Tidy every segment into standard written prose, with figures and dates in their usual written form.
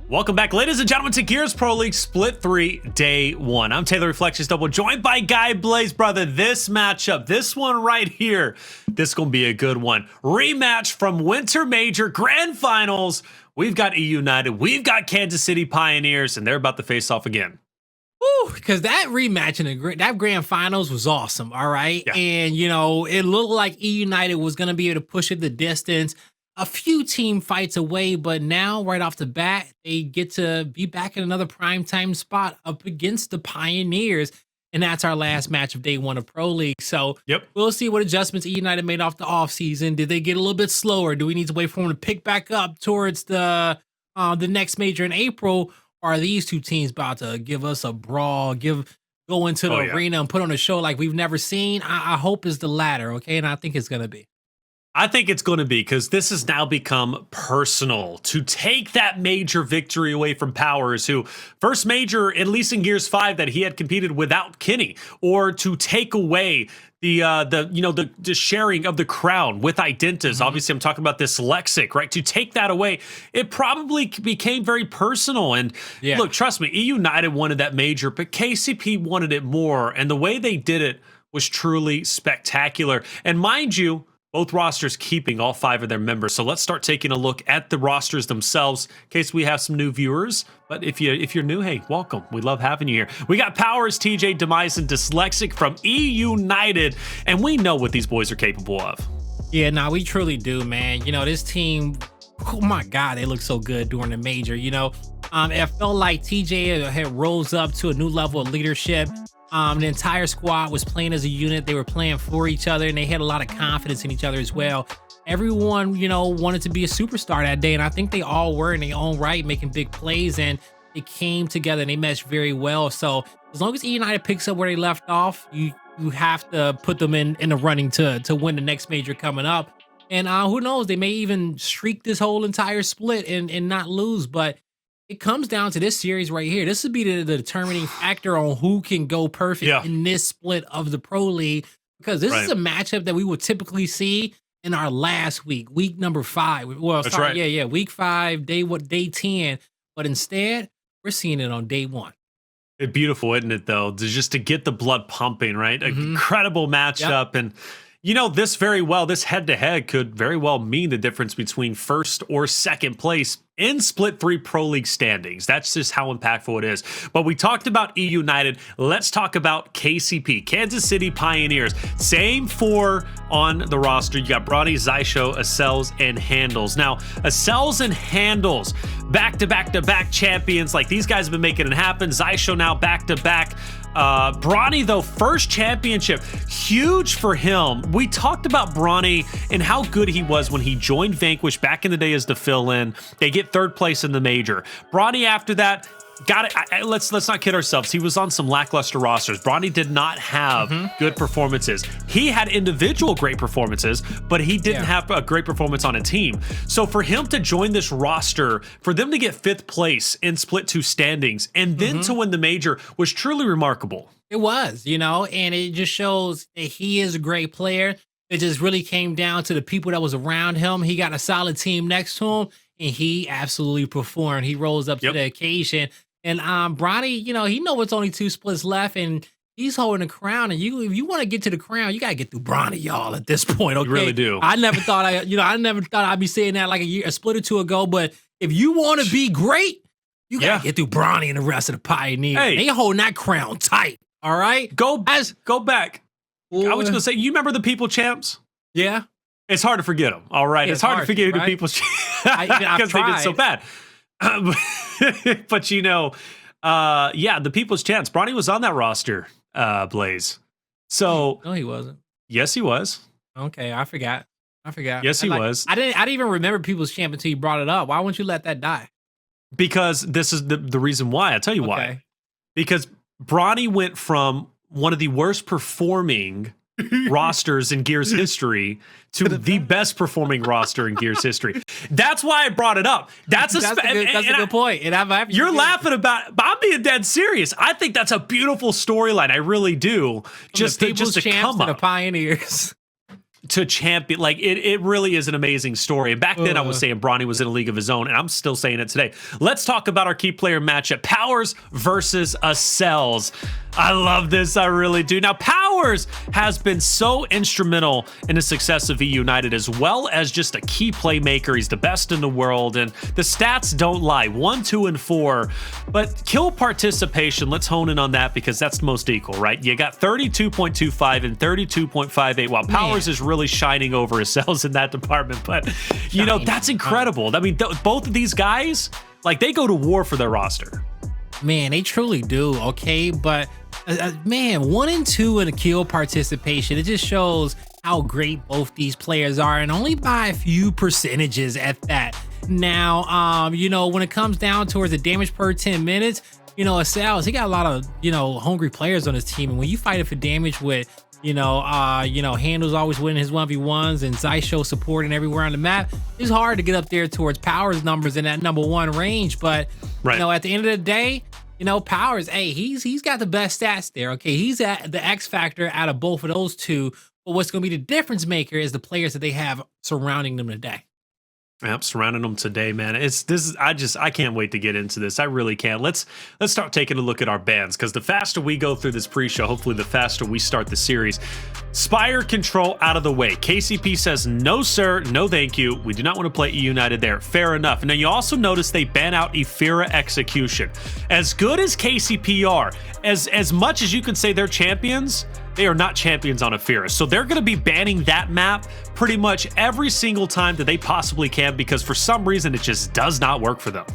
Welcome back, ladies and gentlemen, to Gears Pro League Split 3 Day 1. I'm Taylor Reflections Double, joined by Guy Blaze. Brother, this matchup, this one right here, this is going to be a good one. Rematch from Winter Major Grand Finals. We've got eUnited, we've got Kansas City Pioneers, and they're about to face off again. Woo, because that rematch in that Grand Finals was awesome, all right? Yeah. And, you know, it looked like eUnited was going to be able to push it the distance. A few team fights away, but now right off the bat, they get to be back in another primetime spot up against the Pioneers. And that's our last match of Day 1 of Pro League. So we'll see what adjustments eUnited made off the offseason. Did they get a little bit slower? Do we need to wait for them to pick back up towards the next major in April? Or are these two teams about to give us a brawl, go into the arena and put on a show like we've never seen? I hope it's the latter, okay? And I think it's going to be. I think it's going to be, because this has now become personal. To take that major victory away from Powerz, who first major, at least in Gears 5, that he had competed without Kenny, or to take away the sharing of the crown with Hndles. Obviously, I'm talking about this Lexic, right? To take that away, it probably became very personal. And look, trust me, eUnited wanted that major, but KCP wanted it more. And the way they did it was truly spectacular. And mind you, both rosters keeping all 5 of their members. So let's start taking a look at the rosters themselves, in case we have some new viewers. But if you're new, hey, welcome. We love having you here. We got Powerz, TJ, Demise, and Dyslexic from eUnited, and we know what these boys are capable of. Yeah, no, we truly do, man. You know, this team, oh my God, they look so good during the major. You know, it felt like TJ had rose up to a new level of leadership. The entire squad was playing as a unit. They were playing for each other, and they had a lot of confidence in each other as well. Everyone, you know, wanted to be a superstar that day, and I think they all were in their own right, making big plays, and they came together and they meshed very well. So as long as eUnited picks up where they left off, you have to put them in the running to win the next major coming up. And who knows, they may even streak this whole entire split and not lose, but it comes down to this series right here. This would be the determining factor on who can go perfect in this split of the Pro League, because this is a matchup that we would typically see in our last week number 5. Well, week 5, day 10. But instead, we're seeing it on day 1. It's beautiful, isn't it, though? Just to get the blood pumping, right? An incredible matchup. And you know, this head-to-head could very well mean the difference between first or second place in Split 3 Pro League standings. That's just how impactful it is. But we talked about eUnited. Let's talk about KCP, Kansas City Pioneers. Same 4 on the roster. You got Bronny, Xysho, Acells, and Hndles. Now, Acells and Hndles, back-to-back-to-back champions. Like, these guys have been making it happen. Xysho now back-to-back. Bronny, though, first championship, huge for him. We talked about Bronny and how good he was when he joined Vanquish back in the day as the fill-in. They get 3rd place in the major. Bronny, after that, got it. Let's not kid ourselves. He was on some lackluster rosters. Bronny did not have good performances. He had individual great performances, but he didn't have a great performance on a team. So for him to join this roster, for them to get 5th place in Split 2 standings, and then to win the major was truly remarkable. It was, you know, and it just shows that he is a great player. It just really came down to the people that was around him. He got a solid team next to him, and he absolutely performed. He rose up to the occasion. And Bronny, you know, he knows it's only 2 splits left, and he's holding the crown. And if you want to get to the crown, you gotta get through Bronny, y'all. At this point, okay, you really do. I never thought I'd be saying that like a split or 2 ago. But if you want to be great, you gotta get through Bronny and the rest of the Pioneers. Hey. They holding that crown tight. All right, go back. I was gonna say, you remember the People Champs? Yeah. It's hard to forget them. All right, it's hard to forget who the People's Champs because they did so bad. But you know, the People's Champs. Bronny was on that roster, Blaze. So no, he wasn't. Yes, he was. Okay, I forgot. Yes, he was. I didn't even remember People's Champ until you brought it up. Why wouldn't you let that die? Because this is the reason why. I'll tell you why. Because Bronny went from one of the worst performing rosters in Gears history to the best performing roster in Gears history. That's why I brought it up. That's a good point. And you're laughing about, but I'm being dead serious. I think that's a beautiful storyline. I really do. Just to come up. The Pioneers. to champion. Like it really is an amazing story. And back then I was saying Bronny was in a league of his own, and I'm still saying it today. Let's talk about our key player matchup, Powerz versus Acells. I love this, I really do. Now, Powerz has been so instrumental in the success of eUnited, as well as just a key playmaker. He's the best in the world, and the stats don't lie, 1, 2, and 4. But kill participation, let's hone in on that because that's the most equal, right? You got 32.25 and 32.58, while Powerz is really shining over Acells in that department. But, you know, that's incredible. I mean, both of these guys, like, they go to war for their roster. Man, they truly do, okay? But, man, 1 and 2 in a kill participation, it just shows how great both these players are, and only by a few percentages at that. Now, you know, when it comes down towards the damage per 10 minutes, you know, Acells, he got a lot of, you know, hungry players on his team, and when you fight it for damage with, Hndles always winning his 1v1s and Xysho supporting everywhere on the map, it's hard to get up there towards Powerz numbers in that #1 range. But, you know, at the end of the day, you know, Powerz, hey, he's got the best stats there, okay? He's at the X factor out of both of those two. But what's going to be the difference maker is the players that they have surrounding them today. Yep, surrounding them today, man. I can't wait to get into this. I really can't. Let's start taking a look at our bans, because the faster we go through this pre-show, hopefully the faster we start the series. Spire control out of the way. KCP says, no, sir, no thank you. We do not want to play eUnited there. Fair enough. And then you also notice they ban out Ephira Execution. As good as KCP are, as much as you can say they're champions, they are not champions on Ephira. So they're going to be banning that map pretty much every single time that they possibly can, because for some reason it just does not work for them.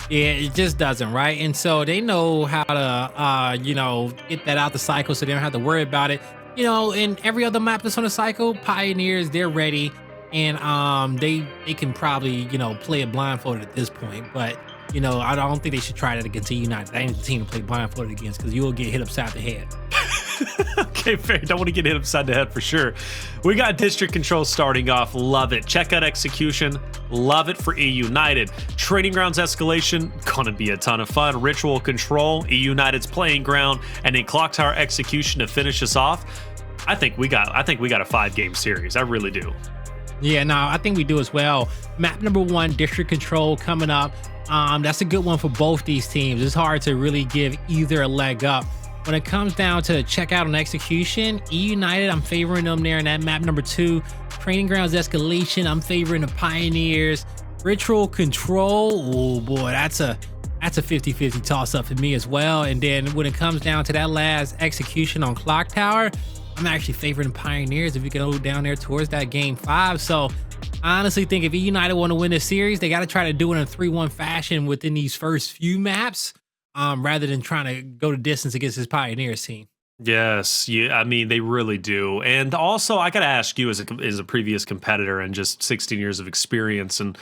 Yeah, it just doesn't, right? And so they know how to, get that out the cycle so they don't have to worry about it. You know, in every other map that's on the cycle, Pioneers, they're ready. And they can probably, you know, play it blindfolded at this point. But, you know, I don't think they should try that against eUnited. That ain't the team to play blindfolded against, because you will get hit upside the head. Okay, fair. Don't want to get hit upside the head for sure. We got District Control starting off. Love it. Check out Execution. Love it for eUnited. Training Grounds Escalation. Gonna be a ton of fun. Ritual Control. eUnited's Playing Ground. And then Clocktower Execution to finish us off. I think we got a 5-game series. I really do. Yeah, no, I think we do as well. Map #1, District Control coming up. That's a good one for both these teams. It's hard to really give either a leg up. When it comes down to checkout and execution, eUnited, I'm favoring them there in that map #2. Training Grounds Escalation, I'm favoring the Pioneers. Ritual Control, oh boy, that's a 50-50 toss-up for me as well. And then when it comes down to that last execution on Clocktower, I'm actually favoring the Pioneers if you can go down there towards that game 5. So I honestly think if eUnited want to win this series, they got to try to do it in a 3-1 fashion within these first few maps. Rather than trying to go the distance against his Pioneers team. Yes, yeah, I mean, they really do. And also, I got to ask you as a previous competitor and just 16 years of experience, and,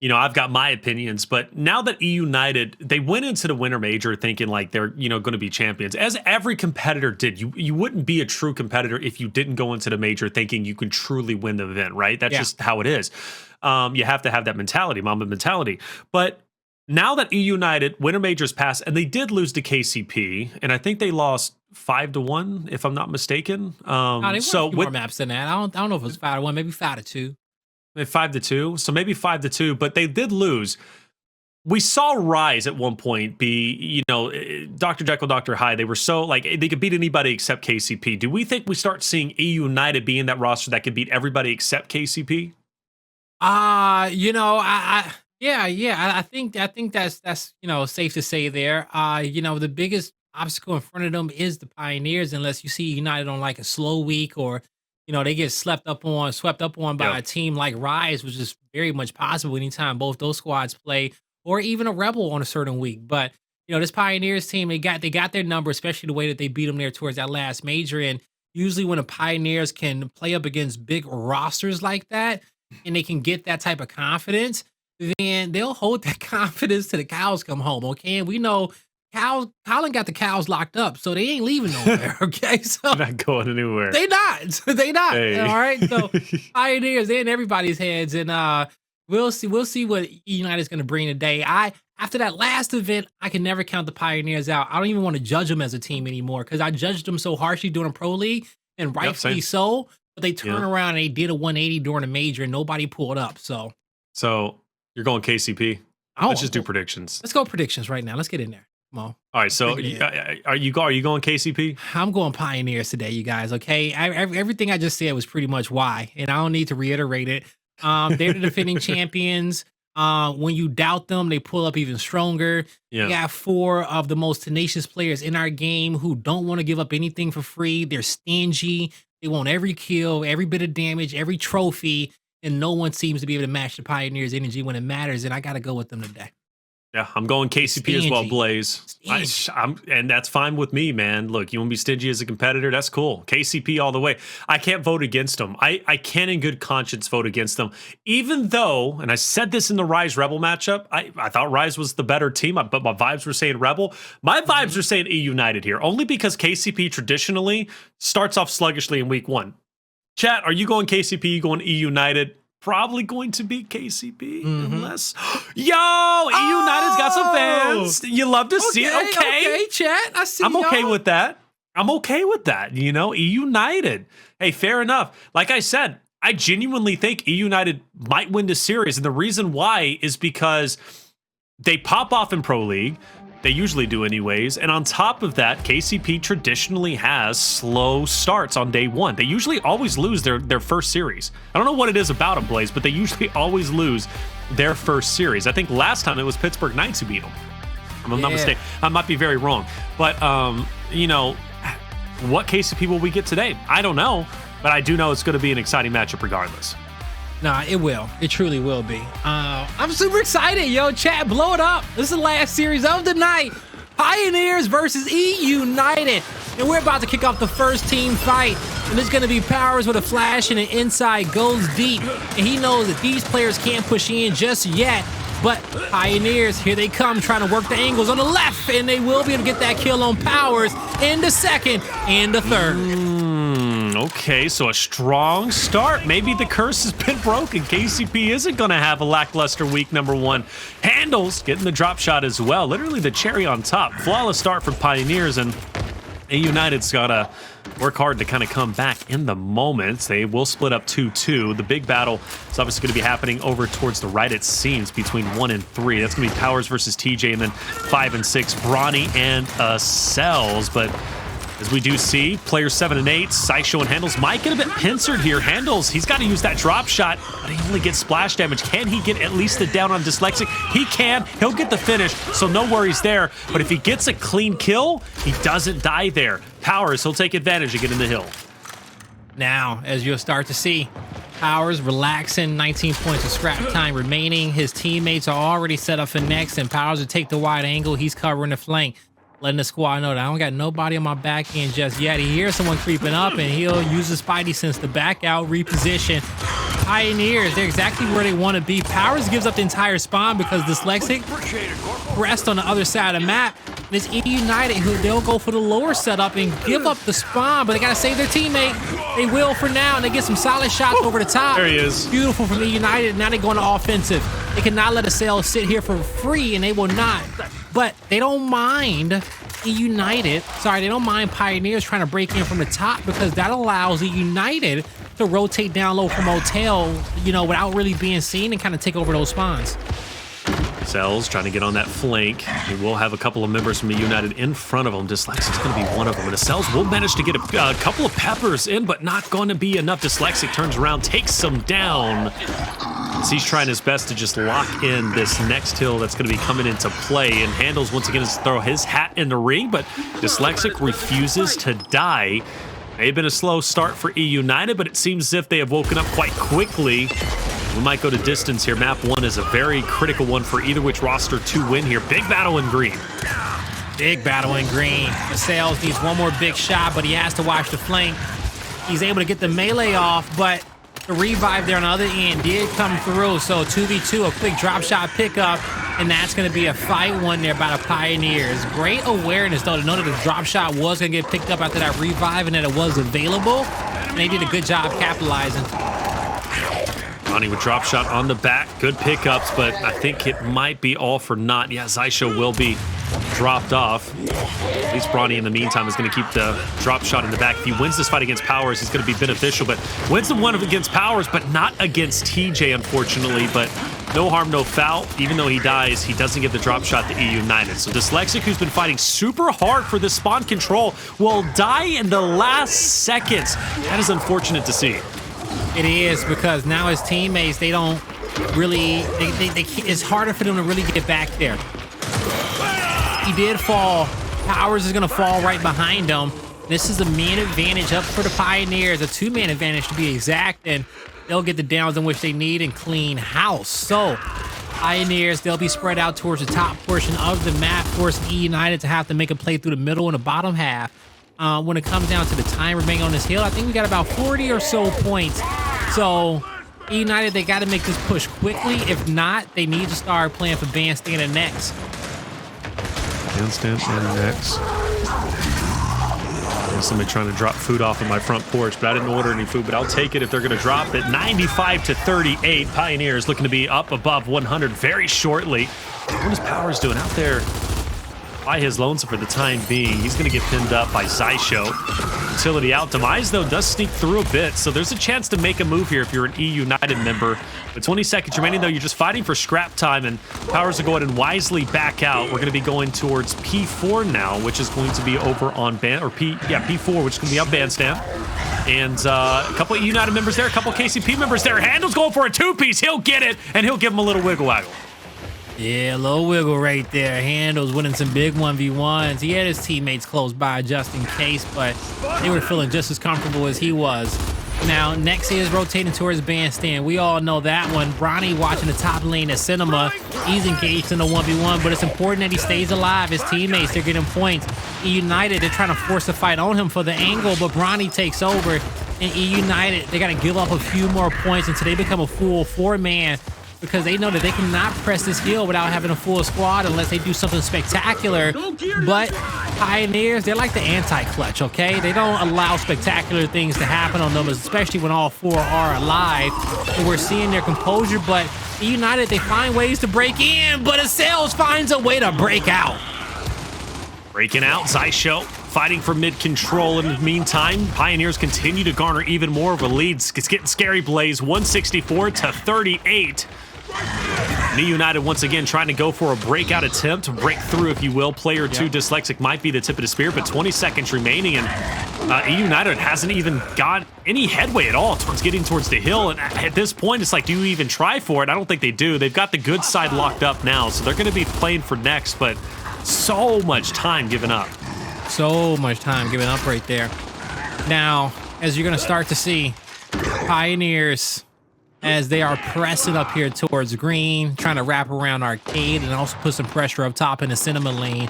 you know, I've got my opinions, but now that eUnited, they went into the Winter Major thinking like they're, you know, going to be champions, as every competitor did. You wouldn't be a true competitor if you didn't go into the Major thinking you could truly win the event, right? That's just how it is. You have to have that mentality, Mamba mentality. But now that eUnited, Winter Majors passed, and they did lose to KCP, and I think they lost 5-1, if I'm not mistaken. No, they won more maps than that. I don't know if it was 5-1, maybe 5-2. 5-2, so maybe 5-2, but they did lose. We saw Rise at one point be, you know, Dr. Jekyll, Dr. Hyde. They were so, like, they could beat anybody except KCP. Do we think we start seeing eUnited being that roster that could beat everybody except KCP? You know, I think that's you know, safe to say there. You know, the biggest obstacle in front of them is the Pioneers, unless you see United on like a slow week, or, you know, they get swept up on by a team like Rise, which is very much possible anytime both those squads play, or even a Rebel on a certain week. But, you know, this Pioneers team, they got their number, especially the way that they beat them there towards that last major. And usually when the Pioneers can play up against big rosters like that, and they can get that type of confidence, then they'll hold that confidence till the cows come home, okay? And we know Colin got the cows locked up, so they ain't leaving nowhere, okay? So they're not going anywhere. They not. Hey. All right? So Pioneers, they're in everybody's heads, and we'll see what eUnited's going to bring today. After that last event, I can never count the Pioneers out. I don't even want to judge them as a team anymore, because I judged them so harshly during Pro League, and rightfully so. but they turned around and they did a 180 during a major and nobody pulled up. So you're going KCP. Let's just do predictions. Let's go predictions right now. Let's get in there. Come on. All right. So are you going KCP? I'm going Pioneers today, you guys. Okay. Everything I just said was pretty much why, and I don't need to reiterate it. They're the defending champions. When you doubt them, they pull up even stronger. We got 4 of the most tenacious players in our game who don't want to give up anything for free. They're stingy. They want every kill, every bit of damage, every trophy, and no one seems to be able to match the Pioneers' energy when it matters, and I got to go with them today. Yeah, I'm going KCP as well, Blaze. And that's fine with me, man. Look, you want to be stingy as a competitor? That's cool. KCP all the way. I can't vote against them. I can in good conscience vote against them. Even though, and I said this in the Rise Rebel matchup, I thought Rise was the better team, but my vibes were saying Rebel. My vibes are saying eUnited here, only because KCP traditionally starts off sluggishly in week 1. Chat, are you going KCP? You going eUnited? Probably going to be KCP unless eUnited's got some fans. You love to see it. Okay, chat. I see. I'm okay with that. You know, eUnited. Hey, fair enough. Like I said, I genuinely think eUnited might win this series, and the reason why is because they pop off in Pro League. They usually do anyways. And on top of that, KCP traditionally has slow starts on day 1. They usually always lose their first series. I don't know what it is about them, Blaze, but they usually always lose their first series. I think last time it was Pittsburgh Knights who beat them. If I'm not mistaken. I might be very wrong. But, you know, what KCP will we get today? I don't know. But I do know it's going to be an exciting matchup regardless. Nah, it will. It truly will be. I'm super excited, yo. Chat, blow it up. This is the last series of the night. Pioneers versus eUnited. And we're about to kick off the first team fight. And it's going to be Powerz with a flash and an inside goes deep. And he knows that these players can't push in just yet. But Pioneers, here they come, trying to work the angles on the left. And they will be able to get that kill on Powerz in the second and the third. Okay, so a strong start. Maybe the curse has been broken. KCP isn't going to have a lackluster week number 1. Hndles getting the drop shot as well. Literally the cherry on top. Flawless start for Pioneers, and eUnited's got to work hard to kind of come back in the moment. They will split up 2-2. The big battle is obviously going to be happening over towards the right, it seems, between 1 and 3. That's going to be Powerz versus TJ, and then 5 and 6, Bronny and Acells. But as we do see, players 7 and 8, Xysho and Hndles might get a bit pincered here. Hndles, he's got to use that drop shot, but he only gets splash damage. Can he get at least the down on Dyslexic? He can. He'll get the finish, so no worries there. But if he gets a clean kill, he doesn't die there. Powerz, he'll take advantage of getting the hill. Now, as you'll start to see, Powerz relaxing, 19 points of scrap time remaining. His teammates are already set up for next, and Powerz will take the wide angle. He's covering the flank, letting the squad know that I don't got nobody on my back end just yet. He hears someone creeping up, and he'll use the Spidey sense to back out, reposition. Pioneers, they're exactly where they want to be. Powerz gives up the entire spawn because Dyslexic rest on the other side of the map. And it's eUnited who they'll go for the lower setup and give up the spawn, but they got to save their teammate. They will for now, and they get some solid shots over the top. There he is. Beautiful from eUnited. Now they're going to offensive. They cannot let Acells sit here for free, and they will not. But they don't mind eUnited. Sorry, they don't mind Pioneers trying to break in from the top because that allows eUnited to rotate down low from Hotel, you know, without really being seen and kind of take over those spawns. Acells trying to get on that flank. He will have a couple of members from eUnited in front of him. Dyslexic's going to be one of them. And Acells will manage to get a couple of peppers in, but not going to be enough. Dyslexic turns around, takes him down. As he's trying his best to just lock in this next hill that's going to be coming into play. And Hndles once again is throw his hat in the ring, but Dyslexic refuses to die. May have been a slow start for eUnited, but it seems as if they have woken up quite quickly. We might go to distance here. Map 1 is a very critical one for either which roster to win here. Big battle in green. Big battle in green. Acells needs one more big shot, but he has to watch the flank. He's able to get the melee off, but the revive there on the other end did come through. So 2v2, a quick drop shot pickup, and that's going to be a fight won there by the Pioneers. Great awareness, though, to know that the drop shot was going to get picked up after that revive and that it was available. And they did a good job capitalizing. Bronny with drop shot on the back. Good pickups, but I think it might be all for naught. Yeah, Xysho will be dropped off. At least Bronny in the meantime is going to keep the drop shot in the back. If he wins this fight against Powerz, he's going to be beneficial, but wins the one against Powerz, but not against TJ, unfortunately. But no harm, no foul. Even though he dies, he doesn't get the drop shot to eUnited. So Dyslexic, who's been fighting super hard for this spawn control, will die in the last seconds. That is unfortunate to see. It is, because now his teammates, they don't really, it's harder for them to really get back there. He did fall. Powerz is going to fall right behind him. This is a man advantage up for the Pioneers, a 2-man advantage to be exact, and they'll get the downs in which they need and clean house. So Pioneers, they'll be spread out towards the top portion of the map, forcing eUnited to have to make a play through the middle and the bottom half. When it comes down to the time remaining on this hill, I think we got about 40 or so points. So eUnited, they got to make this push quickly. If not, they need to start playing for bandstand and next. Bandstand and next. There's somebody trying to drop food off of my front porch, but I didn't order any food, but I'll take it if they're going to drop it. 95-38. Pioneers looking to be up above 100 very shortly. What is Powerz doing out there by his lonesome for the time being? He's going to get pinned up by Xysho. Utility out. Demise, though, does sneak through a bit, so there's a chance to make a move here if you're an eUnited member. But 20 seconds remaining, though, you're just fighting for scrap time, and Powerz will go ahead and wisely back out. We're going to be going towards P4 now, which is going to be over on P4, which is going to be on bandstand. And a couple of eUnited members there, a couple of KCP members there. Hndles going for a 2-piece. He'll get it, and he'll give him a little wiggle waggle. Yeah, a little wiggle right there. Hndles winning some big 1v1s. He had his teammates close by just in case, but they were feeling just as comfortable as he was. Now, next is rotating towards bandstand. We all know that one. Bronny watching the top lane at Cinema. He's engaged in a 1v1, but it's important that he stays alive. His teammates, they're getting points. eUnited, they're trying to force the fight on him for the angle, but Bronny takes over. And eUnited, they got to give up a few more points until they become a full 4-man, because they know that they cannot press this hill without having a full squad unless they do something spectacular. But Pioneers, they're like the anti-clutch, okay? They don't allow spectacular things to happen on them, especially when all 4 are alive. And we're seeing their composure, but eUnited, they find ways to break in, but Acells finds a way to break out. Breaking out, Xysho fighting for mid-control. In the meantime, Pioneers continue to garner even more of a lead. It's getting scary, Blaze. 164-38. eUnited once again trying to go for a breakout attempt, break through, if you will. Player 2, Dyslexic, might be the tip of the spear, but 20 seconds remaining, and eUnited hasn't even got any headway at all towards getting towards the hill. And at this point, it's like, do you even try for it? I don't think they do. They've got the good side locked up now, so they're going to be playing for next, but so much time given up. So much time given up right there. Now, as you're going to start to see, Pioneers, as they are pressing up here towards green, trying to wrap around arcade and also put some pressure up top in the cinema lane.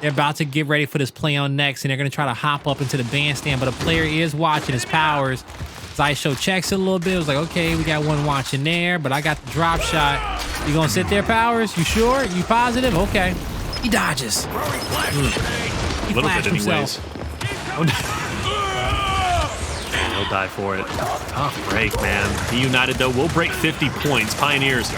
They're about to get ready for this play on next, and they're going to try to hop up into the bandstand, but a player is watching his Powerz. Xysho checks it a little bit. It was like, okay, we got one watching there, but I got the drop shot. You going to sit there, Powerz? You sure? You positive? Okay. He dodges. He a little bit himself. anyways. He'll die for it. Tough break, man. eUnited, though, will break 50 points. Pioneers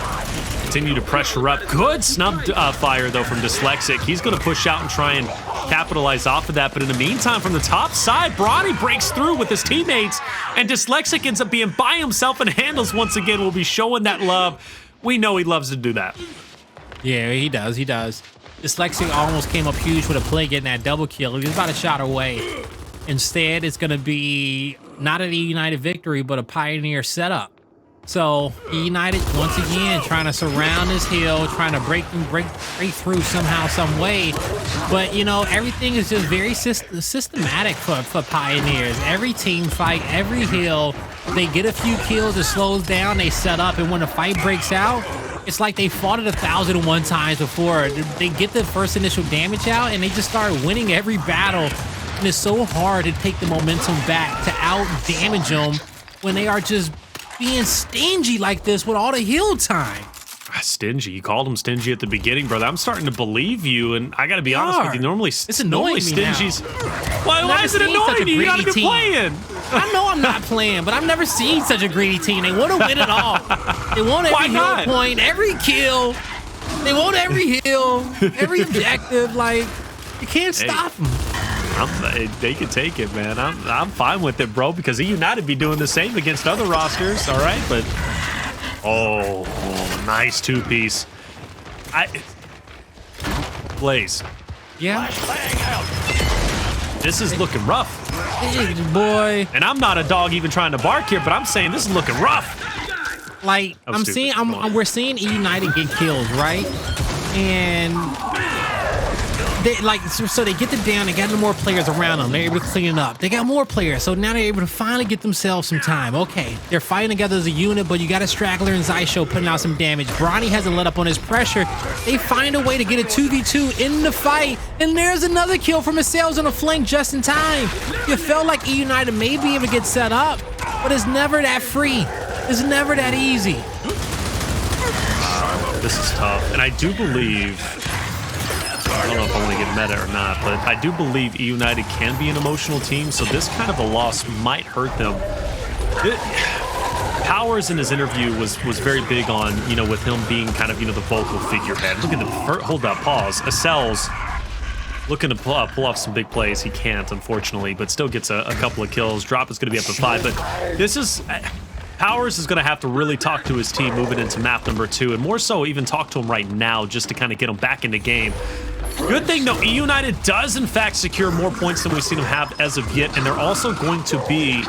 continue to pressure up. Good snub fire, though, from Dyslexic. He's going to push out and try and capitalize off of that. But in the meantime, from the top side, Bronny breaks through with his teammates, and Dyslexic ends up being by himself, and Hndles once again will be showing that love. We know he loves to do that. Yeah, he does. He does. Dyslexic almost came up huge with a play, getting that double kill. He was about a shot away. Instead, it's going to be not an eUnited victory, but a Pioneer setup. So eUnited once again trying to surround this hill, trying to break through somehow, some way. But you know, everything is just very systematic for Pioneers. Every team fight, every hill, they get a few kills, it slows down, they set up, and when the fight breaks out, it's like they fought it 1,001 times before. They get the first initial damage out, and they just start winning every battle. And it's so hard to take the momentum back, to out-damage them when they are just being stingy like this with all the heal time. Stingy. You called him stingy at the beginning, brother. I'm starting to believe you, and I got to be honest with you. Normally, it's annoying me stingy's. Now. Why is it annoying you? You got to be playing. I know I'm not playing, but I've never seen such a greedy team. They want to win it all. They want every hill point, every kill. They want every hill, every objective. Like, you can't stop them. They can take it, man. I'm fine with it, bro, because eUnited be doing the same against other rosters, all right? But, oh nice two-piece. Blaze. Yeah. This is looking rough. Hey, boy. And I'm not a dog even trying to bark here, but I'm saying this is looking rough. Like, we're seeing eUnited get kills, right? And they so they get the down, they got more players around them, they're able to clean it up. They got more players, so now they're able to finally get themselves some time. Okay, they're fighting together as a unit, but you got a Straggler and Xysho putting out some damage. Bronny hasn't let up on his pressure. They find a way to get a 2v2 in the fight, and there's another kill from Acells on a flank just in time. You felt like eUnited may be able to get set up, but it's never that free. It's never that easy. This is tough, and I do believe, I don't know if I want to get meta or not, but I do believe eUnited can be an emotional team, so this kind of a loss might hurt them. Powerz in his interview was very big on, with him being kind of, the vocal figurehead. Look at the, hold up, pause. Acells looking to pull off some big plays. He can't, unfortunately, but still gets a couple of kills. Drop is going to be up to 5, but this is... Powerz is going to have to really talk to his team moving into map number 2, and more so even talk to him right now just to kind of get him back in the game. Good thing, though, eUnited does, in fact, secure more points than we've seen them have as of yet, and they're also going to be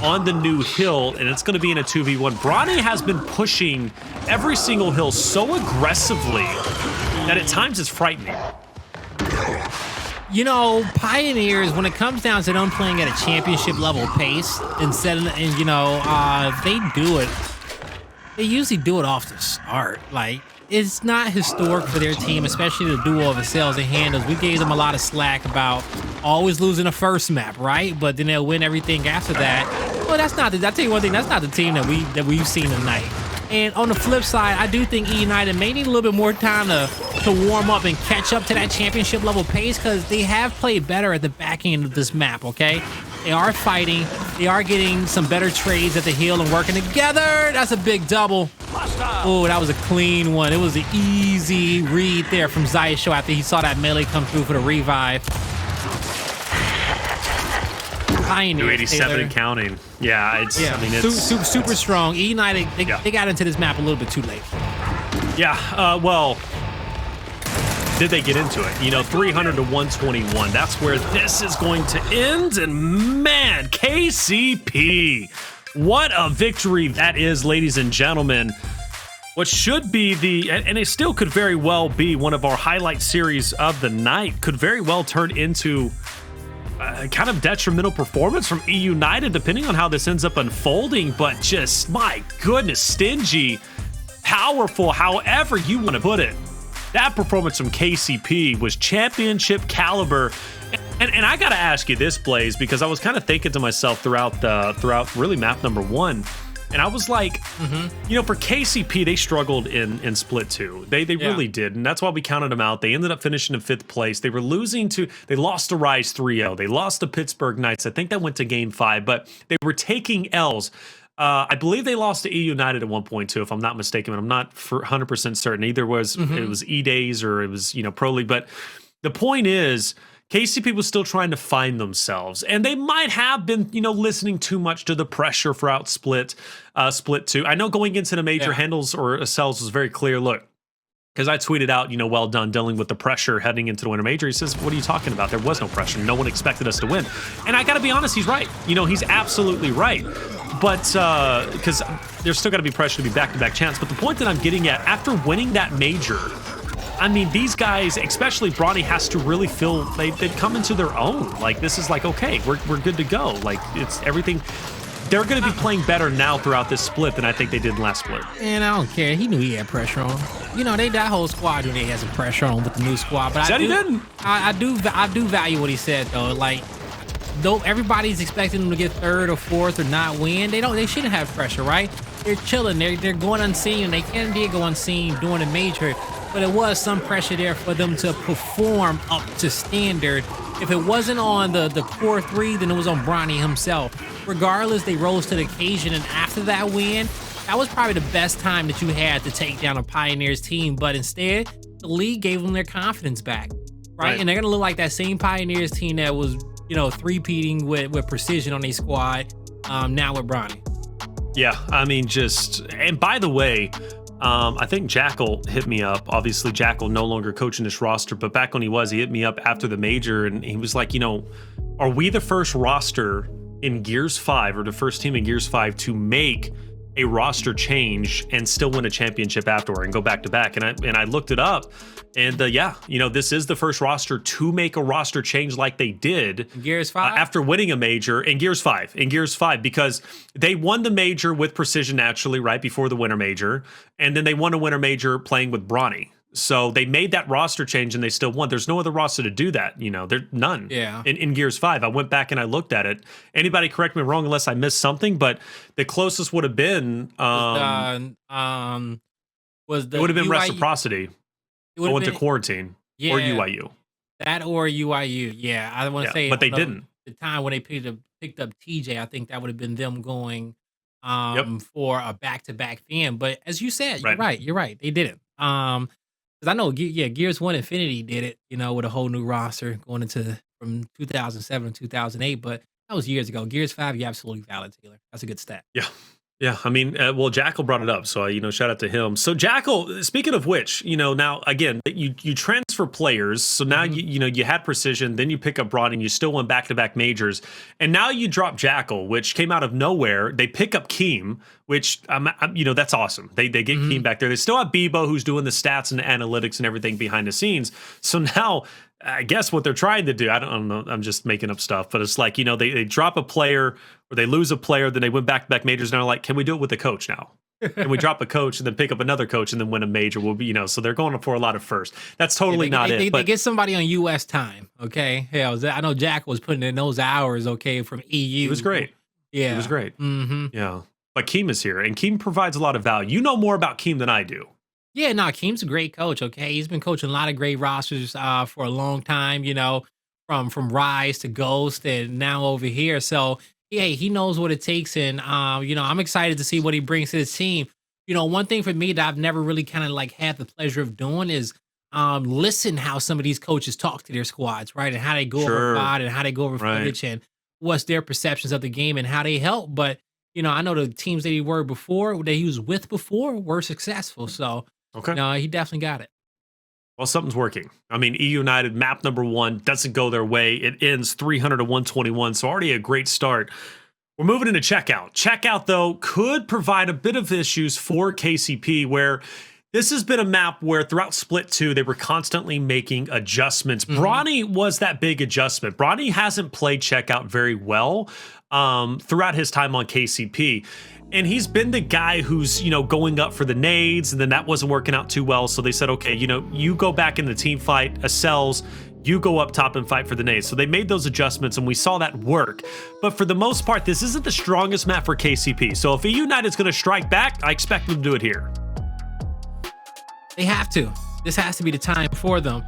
on the new hill, and it's going to be in a 2v1. Bronny has been pushing every single hill so aggressively that at times it's frightening. Pioneers, when it comes down to them playing at a championship level pace, they do it. They usually do it off the start. Like, it's not historic for their team, especially the duo of Acells and Hndles. We gave them a lot of slack about always losing the first map, right? But then they'll win everything after that. Well, that's not. I'll tell you one thing. That's not the team that we've seen tonight. And on the flip side, I do think eUnited may need a little bit more time to warm up and catch up to that championship level pace, because they have played better at the back end of this map, okay? They are fighting. They are getting some better trades at the hill and working together. That's a big double. Oh, that was a clean one. It was an easy read there from Xysho after he saw that melee come through for the revive. Pioneers, 287 and counting. Yeah, it's super strong. eUnited, they got into this map a little bit too late. Yeah, well, did they get into it? 300 to 121. That's where this is going to end. And man, KCP, what a victory that is, ladies and gentlemen. What should be and it still could very well be one of our highlight series of the night, could very well turn into kind of detrimental performance from eUnited, depending on how this ends up unfolding. But just, my goodness, stingy, powerful, however you want to put it. That performance from KCP was championship caliber. And I got to ask you this, Blaze, because I was kind of thinking to myself throughout really map number 1. And I was like, for KCP, they struggled in Split 2. They really did, and that's why we counted them out. They ended up finishing in 5th place. They lost to Rise 3-0. They lost to Pittsburgh Knights. I think that went to Game 5, but they were taking L's. I believe they lost to eUnited at one point too, if I'm not mistaken, but I'm not 100% certain. Either it was E-Days or it was, Pro League. But the point is, KCP was still trying to find themselves, and they might have been, listening too much to the pressure throughout Split 2. I know going into the major, Hndles or Acells was very clear. Look, because I tweeted out, well done dealing with the pressure heading into the winter major. He says, what are you talking about? There was no pressure. No one expected us to win. And I got to be honest, he's right. He's absolutely right. But because there's still got to be pressure to be back-to-back champs. But the point that I'm getting at, after winning that major, I mean, these guys, especially Bronny, has to really feel they've come into their own. Like, this is like, okay, we're good to go. Like, it's everything. They're going to be playing better now throughout this split than I think they did in last split. And I don't care. He knew he had pressure on him. That whole squad knew they had some pressure on him with the new squad. But he didn't. I do value what he said, though. Like, though everybody's expecting them to get 3rd or 4th or not win, they shouldn't have pressure, right? They're chilling. They're going unseen. They did go unseen during the major. But it was some pressure there for them to perform up to standard if it wasn't on the core three, then it was on Bronny himself. Regardless, they rose to the occasion, and after that win, that was probably the best time that you had to take down a Pioneers team. But instead, the league gave them their confidence back, right? And they're gonna look like that same Pioneers team that was, three-peating with precision on their squad. Now with Bronny. Yeah, I mean, and by the way, I think Jackal hit me up. Obviously, Jackal no longer coaching this roster, but back when he hit me up after the major, and he was like, are we the first roster in Gears 5 or the first team in Gears 5 to make a roster change and still win a championship afterward and go back to back? And I looked it up, and this is the first roster to make a roster change like they did Gears 5 after winning a major in Gears 5. Because they won the major with precision naturally right before the winter major, and then they won a winter major playing with Bronny. So they made that roster change and they still won. There's no other roster to do that. There's none. Yeah. In Gears 5, I went back and I looked at it. Anybody correct me wrong unless I missed something, but the closest would have been it would have been Reciprocity. It went to Quarantine or UIU. That or UIU. Yeah, I want to say, but they didn't. The time when they picked up TJ, I think that would have been them going for a back-to-back fan. But as you said, you're right. They didn't. Because I know, Gears 1 Infinity did it, with a whole new roster going into from 2007 to 2008. But that was years ago. Gears 5, you're absolutely valid, Taylor. That's a good stat. Yeah. Yeah, I mean, Jackal brought it up, so shout out to him. So Jackal, speaking of which, now again, you transfer players, so now you had precision, then you pick up Bronny, and you still won back-to-back majors, and now you drop Jackal, which came out of nowhere. They pick up Keem, which that's awesome. They get Keem back there. They still have Bebo, who's doing the stats and the analytics and everything behind the scenes. So now, I guess what they're trying to do, I don't know, I'm just making up stuff, but it's like, they drop a player or they lose a player, then they win back-to-back majors, and they're like, can we do it with the coach now? Can we drop a coach and then pick up another coach and then win a major? We'll be, so they're going for a lot of first. That's totally not it. They get somebody on U.S. time, okay? Hell, I know Jack was putting in those hours, okay, from EU. It was great. Yeah. It was great. Yeah. But Keem is here, and Keem provides a lot of value. You know more about Keem than I do. Yeah, Keem's a great coach, okay? He's been coaching a lot of great rosters for a long time, from Rise to Ghost and now over here. So, yeah, he knows what it takes, and, I'm excited to see what he brings to the team. One thing for me that I've never really kind of had the pleasure of doing is listen how some of these coaches talk to their squads, right? And how they go over God and how they go over footage and what's their perceptions of the game and how they help. But, I know the teams that he was with before were successful. So, he definitely got it. Well, something's working. I mean, eUnited map number 1 doesn't go their way. It ends 300 to 121, so already a great start. We're moving into Checkout. Checkout, though, could provide a bit of issues for KCP, where this has been a map where throughout Split 2, they were constantly making adjustments. Bronny was that big adjustment. Bronny hasn't played Checkout very well throughout his time on KCP. And he's been the guy who's, going up for the nades, and then that wasn't working out too well. So they said, okay, you go back in the team fight, Acells, you go up top and fight for the nades. So they made those adjustments, and we saw that work. But for the most part, this isn't the strongest map for KCP. So if eUnited's going to strike back, I expect them to do it here. They have to. This has to be the time for them.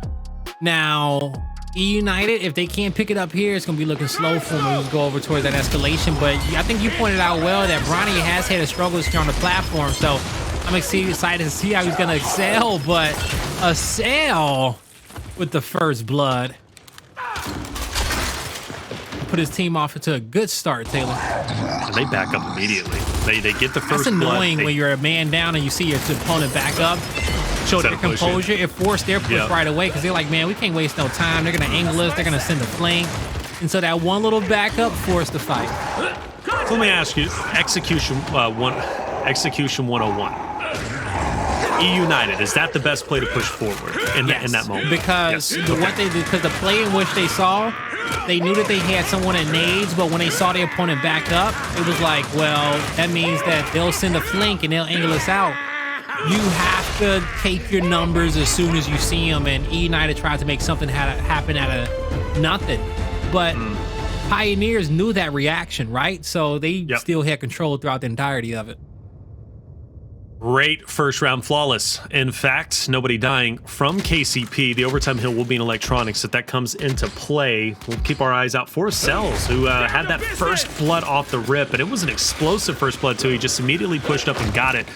Now, eUnited, if they can't pick it up here, it's going to be looking slow for them when we go over towards that escalation. But I think you pointed out well that Bronny has had a struggle here on the platform. So I'm excited to see how he's going to excel. But Acell with the first blood put his team off into a good start, Taylor. And they back up immediately. They get the first blood. That's annoying blood. when you're a man down and you see your opponent back up. Show their composure. It forced their push right away because they're like, man, we can't waste no time. They're going to angle us. They're going to send a flank. And so that one little backup forced the fight. So let me ask you, Execution 101. eUnited, is that the best play to push forward in that moment? Because because the play in which they saw, they knew that they had someone at nades, but when they saw their opponent back up, it was like, well, that means that they'll send a flank and they'll angle us out. You have to take your numbers as soon as you see them, and eUnited tried to make something happen out of nothing. But Pioneers knew that reaction, right? So they still had control throughout the entirety of it. Great first round, flawless. In fact, nobody dying from KCP. The overtime hill will be in electronics if that comes into play. We'll keep our eyes out for Acells, who had that first blood off the rip, and it was an explosive first blood too. He just immediately pushed up and got it,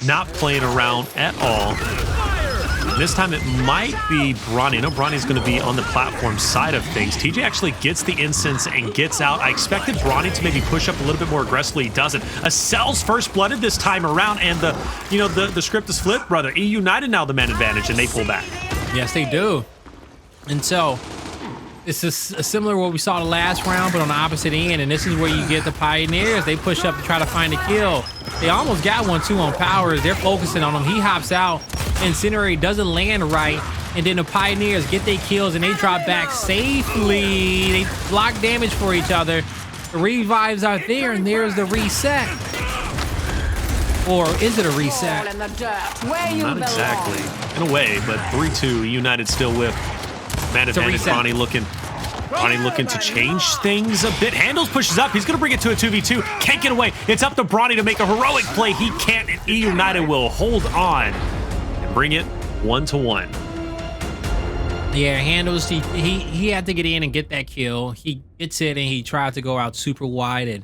not playing around at all. This time it might be Bronny. I know Bronny's going to be on the platform side of things. TJ actually gets the instance and gets out. I expected Bronny to maybe push up a little bit more aggressively. He doesn't. Acells first blooded this time around, and the script is flipped, brother. eUnited now the man advantage, and they pull back. Yes, they do. And so this is similar to what we saw the last round, but on the opposite end. And this is where you get the Pioneers. They push up to try to find a kill. They almost got one too on Powerz. They're focusing on him. He hops out. Incinerary doesn't land right, and then the Pioneers get their kills and they drop back safely. They block damage for each other. The revives are there, and there's the reset. Or is it a reset? Not exactly. In a way, but 3-2. United still with man advantage. Bronny looking to change things a bit. Hndles pushes up. He's going to bring it to a 2v2. Can't get away. It's up to Bronny to make a heroic play. He can't, and eUnited will hold on. Bring it 1-1. Yeah, Hndles, he had to get in and get that kill. He gets it, and he tried to go out super wide and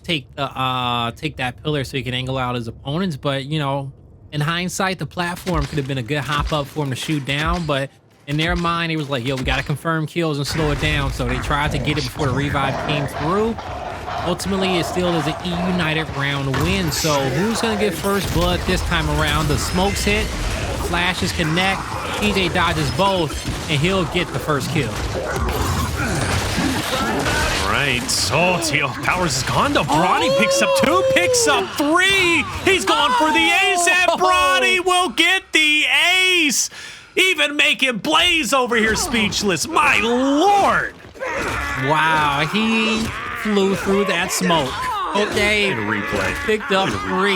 take that pillar so he can angle out his opponents. But you know, in hindsight, the platform could have been a good hop up for him to shoot down. But in their mind, it was like, yo, we got to confirm kills and slow it down. So they tried to get it before the revive came through. Ultimately, it still is an eUnited round win. So who's gonna get first blood this time around? The smokes hit. Flashes connect, TJ dodges both, and he'll get the first kill. All right, so Powerz is gone to Bronny, picks up 2, picks up 3. He's going for the ace, and Bronny will get the ace. Even making Blaze over here speechless. My lord. Wow, he flew through that smoke. Okay, replay. Picked up 3,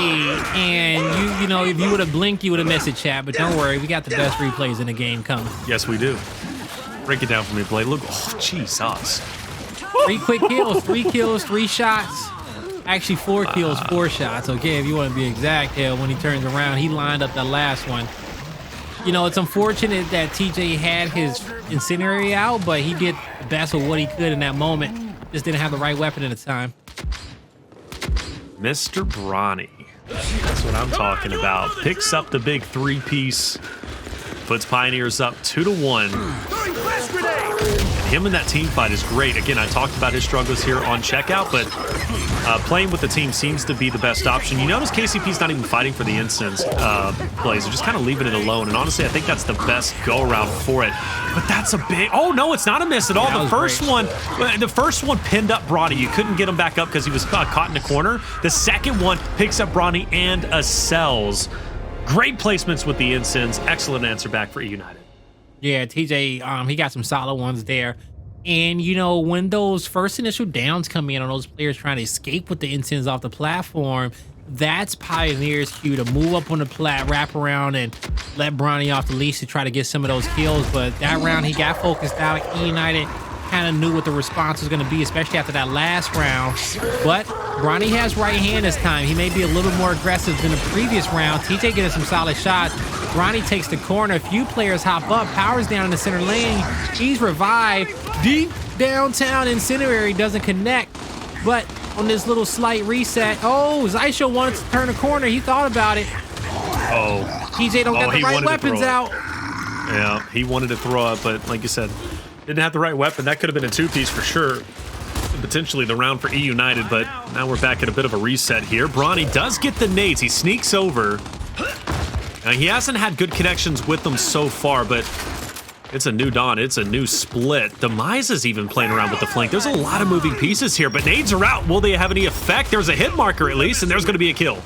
and you know, if you would have blinked, you would have missed it, chat. But don't worry, we got the best replays in the game coming. Yes, we do. Break it down for me, Blade. Look, oh, Jesus. 3 quick kills, 3 kills, 3 shots. Actually, 4 kills, 4 shots. Okay, if you want to be exact, yeah, when he turns around, he lined up the last one. You know, it's unfortunate that TJ had his Incinerary out, but he did the best of what he could in that moment. Just didn't have the right weapon at the time. Mr. Bronny. That's what I'm talking about. Picks up the big 3-piece. Puts Pioneers up 2-1. And him in that team fight is great. Again, I talked about his struggles here on checkout, but playing with the team seems to be the best option. You notice KCP's not even fighting for the instance plays. They're just kind of leaving it alone. And honestly, I think that's the best go-around for it. But that's a big... Oh, no, it's not a miss at all. The first one pinned up Bronny. You couldn't get him back up because he was caught in the corner. The second one picks up Bronny and Acells. Great placements with the instance. Excellent answer back for eUnited. Yeah, TJ, he got some solid ones there. And, you know, when those first initial downs come in on those players trying to escape with the instance off the platform, that's Pioneer's cue to move up on the plat, wrap around, and let Bronny off the leash to try to get some of those kills. But that round, he got focused out. eUnited kind of knew what the response was going to be, especially after that last round. But Bronny has right hand this time. He may be a little more aggressive than the previous round. TJ getting some solid shots. Bronny takes the corner. A few players hop up. Powerz down in the center lane. He's revived. Deep downtown, Incinerary doesn't connect. But on this little slight reset, oh, Xysho wanted to turn a corner. He thought about it. Oh. TJ don't get the right weapons out. Yeah, he wanted to throw up, but like you said, didn't have the right weapon. That could have been a 2-piece for sure. Potentially the round for eUnited, but now we're back at a bit of a reset here. Bronny does get the nades. He sneaks over. Now, he hasn't had good connections with them so far, but it's a new dawn. It's a new split. Demise is even playing around with the flank. There's a lot of moving pieces here, but nades are out. Will they have any effect? There's a hit marker at least, and there's going to be a kill.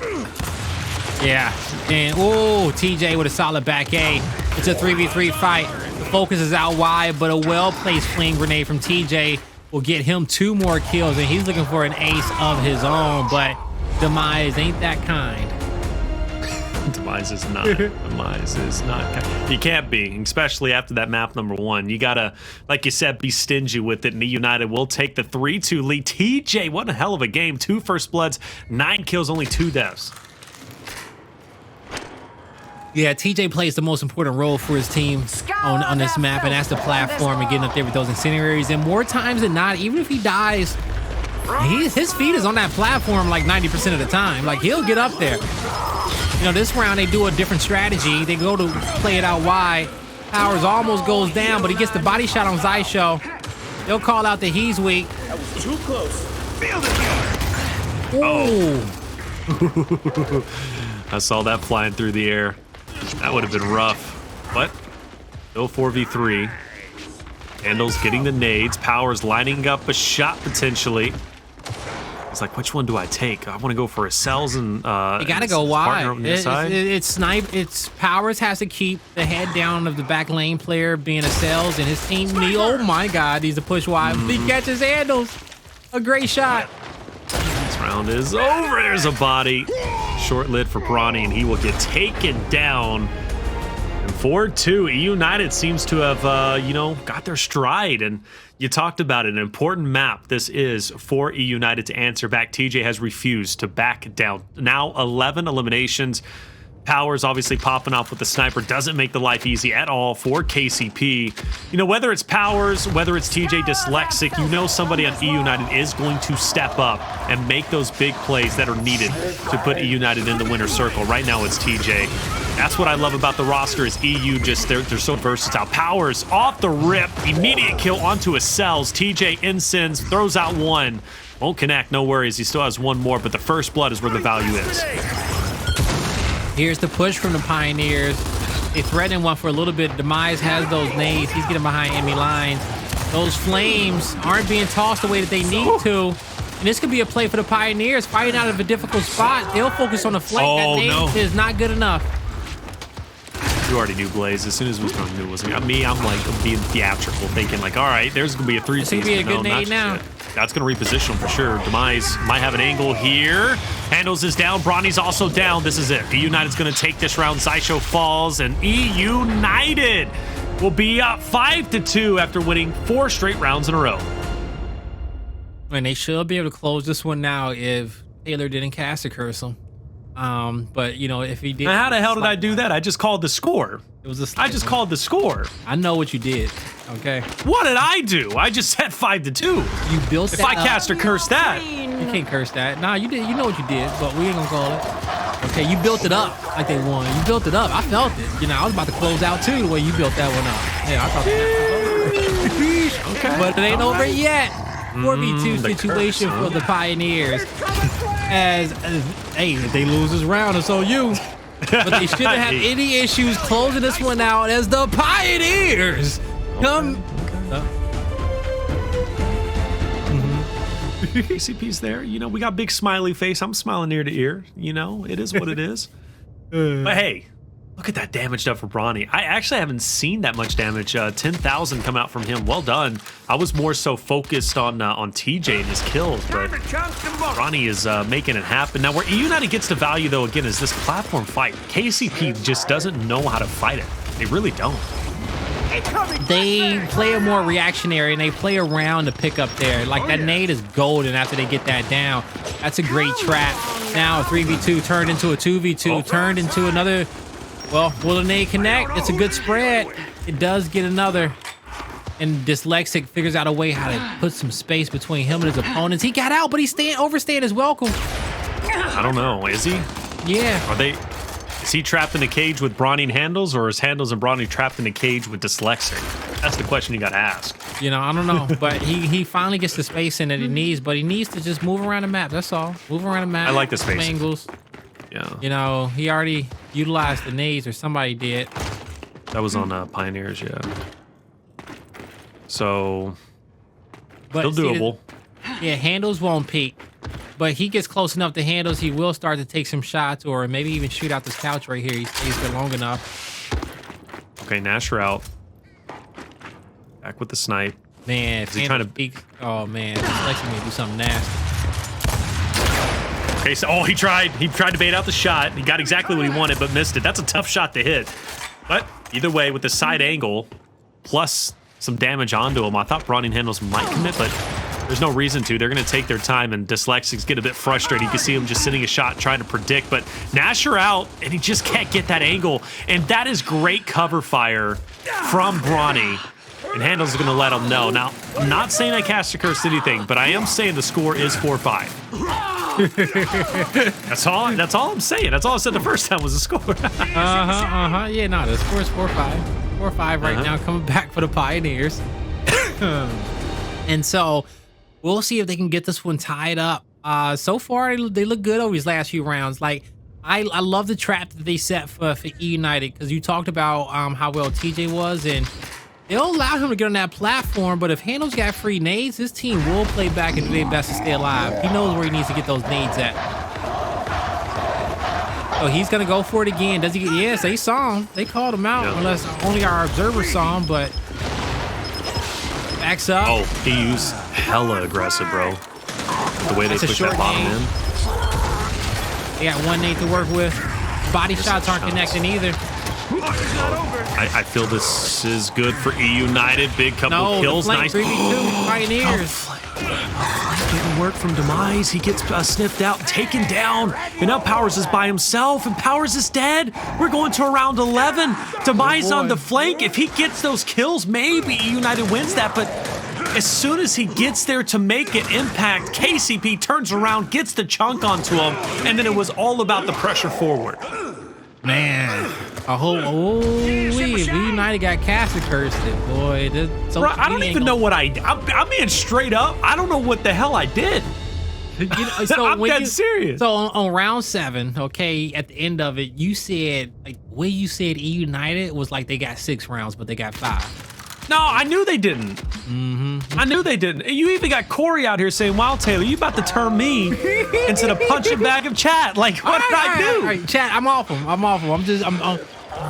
Yeah, and oh, TJ with a solid back A. It's a 3v3 fight. The focus is out wide, but a well-placed flame grenade from TJ will get him 2 more kills, and he's looking for an ace of his own, but Demise ain't that kind. Demise is not. Demise is not kind. You can't be, especially after that map number 1. You gotta, like you said, be stingy with it, and eUnited will take the 3-2 lead. TJ, what a hell of a game. 2 first bloods, 9 kills, only 2 deaths. Yeah, TJ plays the most important role for his team on this map, and that's the platform and getting up there with those incendiaries. And more times than not, even if he dies, his feet is on that platform like 90% of the time. Like, he'll get up there. You know, this round they do a different strategy. They go to play it out wide. Powerz almost goes down, but he gets the body shot on Xysho. They'll call out that he's weak. That was too close. Ooh. I saw that flying through the air. That would have been rough. But still 4v3. Hndles getting the nades. Powerz lining up a shot potentially. It's like, which one do I take? I want to go for Acells and you gotta go wide. It's snipe. It's Powerz has to keep the head down of the back lane player being Acells, and his team need. Oh my God, needs to push wide. He catches Hndles. A great shot. This round is over. There's a body. Short lid for Bronny, and he will get taken down. And 4-2, eUnited seems to have, got their stride. And you talked about it, an important map this is for eUnited to answer back. TJ has refused to back down. Now 11 eliminations. Powerz obviously popping off with the sniper doesn't make the life easy at all for KCP. You know, whether it's Powerz, whether it's TJ Dyslexic, you know somebody on eUnited is going to step up and make those big plays that are needed to put eUnited in the winner's circle. Right now it's TJ. That's what I love about the roster is EU just, they're so versatile. Powerz off the rip, immediate kill onto Acells. TJ insins, throws out one. Won't connect, no worries. He still has one more, but the first blood is where the value is. Here's the push from the Pioneers. They threaten one for a little bit. Demise has those nades. He's getting behind enemy lines. Those flames aren't being tossed the way that they need to. And this could be a play for the Pioneers. Fighting out of a difficult spot. They'll focus on the flank. Oh, that nade is not good enough. You already knew Blaze. As soon as we started, knew it wasn't me. I'm like being theatrical, thinking like, all right, there's gonna be a 3-piece. It's gonna be a good nade now. That's gonna reposition him for sure. Demise might have an angle here. Hndles is down. Bronny's also down. This is it. eUnited's gonna take this round. Xysho falls, and eUnited will be up 5-2 after winning 4 straight rounds in a row. And they should be able to close this one now if Taylor didn't cast a curse him. But you know, if he did, now, how the hell did I do that? I just called the score. It was I just called the score. I know what you did. Okay. What did I do? I just said 5-2. You built if that I cast or curse that. You can't curse that. Nah, you did. You know what you did, but we ain't gonna call it. Okay, you built it up like they won. You built it up. I felt it. You know, I was about to close out too the way you built that one up. Yeah, I thought that was over. Okay. But it ain't over yet. 4v2 situation for the Pioneers. As hey, if they lose this round, it's on you. But they shouldn't have any issues closing this one out as the Pioneers come. KCP's there. You know, we got big smiley face. I'm smiling ear to ear. You know, it is what it is. But hey, look at that damage done for Bronny. I actually haven't seen that much damage. 10,000 come out from him. Well done. I was more so focused on TJ and his kills, but Bronny is making it happen. Now, where eUnited gets the value, though, again, is this platform fight. KCP just doesn't know how to fight it. They really don't. They play a more reactionary and they play around to pick up there. Like that nade is golden after they get that down. That's a great trap. Now a 3v2 turned into a 2v2, turned into another. Well, will the nade connect? It's a good spread. It does get another. And Dyslexic figures out a way how to put some space between him and his opponents. He got out, but he's overstaying his welcome. I don't know. Is he? Yeah. Is he trapped in a cage with Bronny and Hndles, or is Hndles and Bronny trapped in a cage with Dyslexic? That's the question you got to ask. You know, I don't know. But he finally gets the spacing that he needs, but he needs to just move around the map. That's all. Move around the map. I like the spacing. Angles. Yeah. You know, he already utilized the nades, or somebody did. That was on Pioneers, yeah. So, still doable. Yeah, Hndles won't peek. But he gets close enough to Hndles, he will start to take some shots or maybe even shoot out this couch right here. He stays there long enough. Okay, Nasher out. Back with the snipe. Man, if he trying to peek, oh man, Dyslexic may do something nasty. Okay, so he tried to bait out the shot. He got exactly what he wanted, but missed it. That's a tough shot to hit. But either way, with the side angle plus some damage onto him, I thought Bronny and Hndles might commit, but There's no reason to. They're going to take their time, and Dyslexics get a bit frustrated. You can see him just sitting a shot trying to predict, but Nasher out, and he just can't get that angle. And that is great cover fire from Bronny. And Hndles is going to let him know. Now, I'm not saying I cast a curse anything, but I am saying the score is 4-5. That's all I'm saying. That's all I said the first time was the score. Yeah, no, the score is 4-5. 4-5 right now, coming back for the Pioneers. And so we'll see if they can get this one tied up. So far, they look good over these last few rounds. Like, I love the trap that they set for eUnited, because you talked about how well TJ was, and they'll allow him to get on that platform, but if Hndles got free nades, his team will play back and do their best to stay alive. He knows where he needs to get those nades at. So he's gonna go for it again. Does he get, yes, they saw him. They called him out, unless only our observers saw him, but backs up. Oh, he used hella aggressive, bro. The way they push that bottom in. They got one nade to work with. Body shots aren't connecting either. I feel this is good for eUnited. Big couple of kills. Nice. 3v2 Pioneers. Getting work from Demise. He gets sniffed out, taken down, and now Powerz is by himself, and Powerz is dead. We're going to around 11. Demise on the flank. If he gets those kills, maybe eUnited wins that, but as soon as he gets there to make an impact, KCP turns around, gets the chunk onto him, and then it was all about the pressure forward. Man, a whole eUnited got casted cursed it, boy. So bro, I don't even know what I'm being straight up. I don't know what the hell I did. So I'm dead serious. So on round 7, okay, at the end of it, you said, like, when you said eUnited was like they got 6 rounds, but they got 5. No, I knew they didn't. I knew they didn't. You even got Corey out here saying, "Wow, Taylor, you about to turn me into the punching bag of chat." Like, what did I do? All right, chat, I'm off him.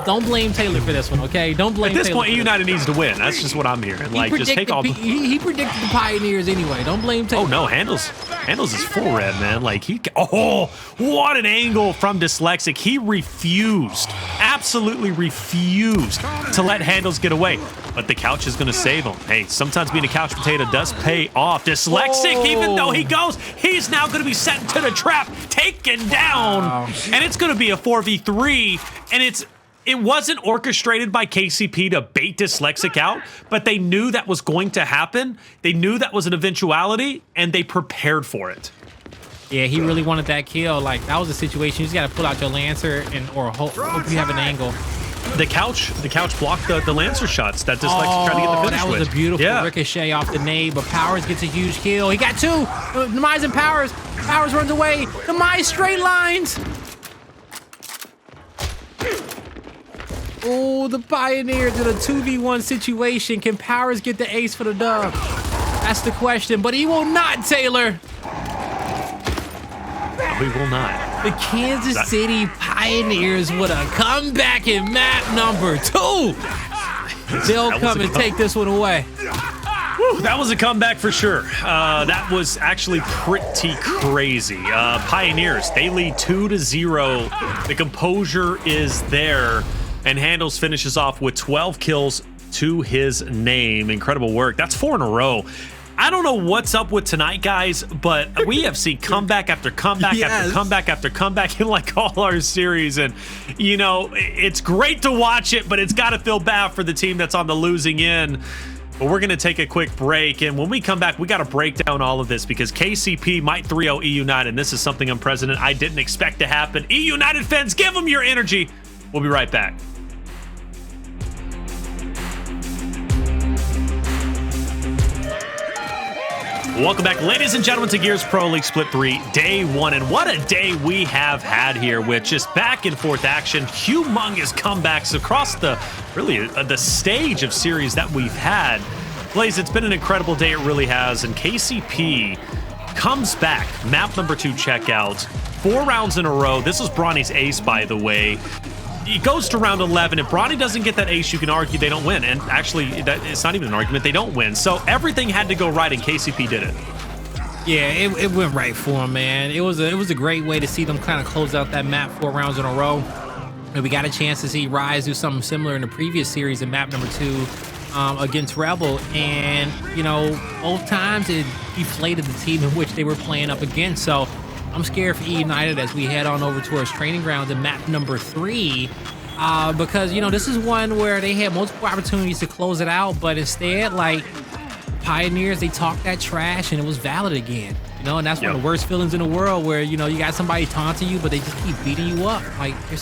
Don't blame Taylor for this one, okay? Don't blame Taylor. At this point, eUnited needs to win. That's just what I'm hearing. Like, just take all. He predicted the Pioneers anyway. Don't blame Taylor. Oh no, Hndles is full red, man. Like what an angle from Dyslexic. He refused, absolutely refused to let Hndles get away. But the couch is going to save him. Hey, sometimes being a couch potato does pay off. Dyslexic, even though he goes, he's now going to be sent into the trap, taken down, and it's going to be a 4v3, and it wasn't orchestrated by KCP to bait Dyslexic out, but they knew that was going to happen. They knew that was an eventuality, and they prepared for it. Yeah, he really wanted that kill. Like, that was a situation. You just got to pull out your Lancer or hope you have an angle. The couch blocked the Lancer shots that Dyslexic tried to get the finish that was with. A beautiful ricochet off the nade, but Powerz gets a huge kill. He got 2. Demise and Powerz. Powerz runs away. Demise straight lines. Oh, the Pioneers in a 2v1 situation. Can Powerz get the ace for the dub? That's the question, but he will not, Taylor. We will not. The Kansas City Pioneers with a comeback in map number 2. They'll come and take this one away. Whew, that was a comeback for sure. That was actually pretty crazy. Pioneers, they lead 2-0. The composure is there. And Hndles finishes off with 12 kills to his name. Incredible work. That's 4 in a row. I don't know what's up with tonight, guys, but we have seen comeback after comeback after comeback after comeback in like all our series. And, you know, it's great to watch it, but it's got to feel bad for the team that's on the losing end. But we're going to take a quick break. And when we come back, we got to break down all of this because KCP might 3-0 eUnited. And this is something unprecedented I didn't expect to happen. eUnited fans, give them your energy. We'll be right back. Welcome back, ladies and gentlemen, to Gears Pro League Split 3, Day 1. And what a day we have had here with just back and forth action, humongous comebacks across the stage of series that we've had. Blaze, it's been an incredible day, it really has. And KCP comes back, map number 2 checkout, 4 rounds in a row. This was Bronny's ace, by the way. He goes to round 11. If Bronny doesn't get that ace, you can argue they don't win. And actually, it's not even an argument. They don't win. So everything had to go right, and KCP did it. Yeah, it went right for him, man. It was a great way to see them kind of close out that map 4 rounds in a row. And we got a chance to see Rise do something similar in the previous series in map number 2. against Rebel, and both times it deflated the team in which they were playing up against. So I'm scared for eUnited as we head on over towards training grounds in map number 3, because this is one where they had multiple opportunities to close it out, but instead, like, Pioneers, they talked that trash and it was valid again. And that's one of the worst feelings in the world, where you got somebody taunting you, but they just keep beating you up. Like, they're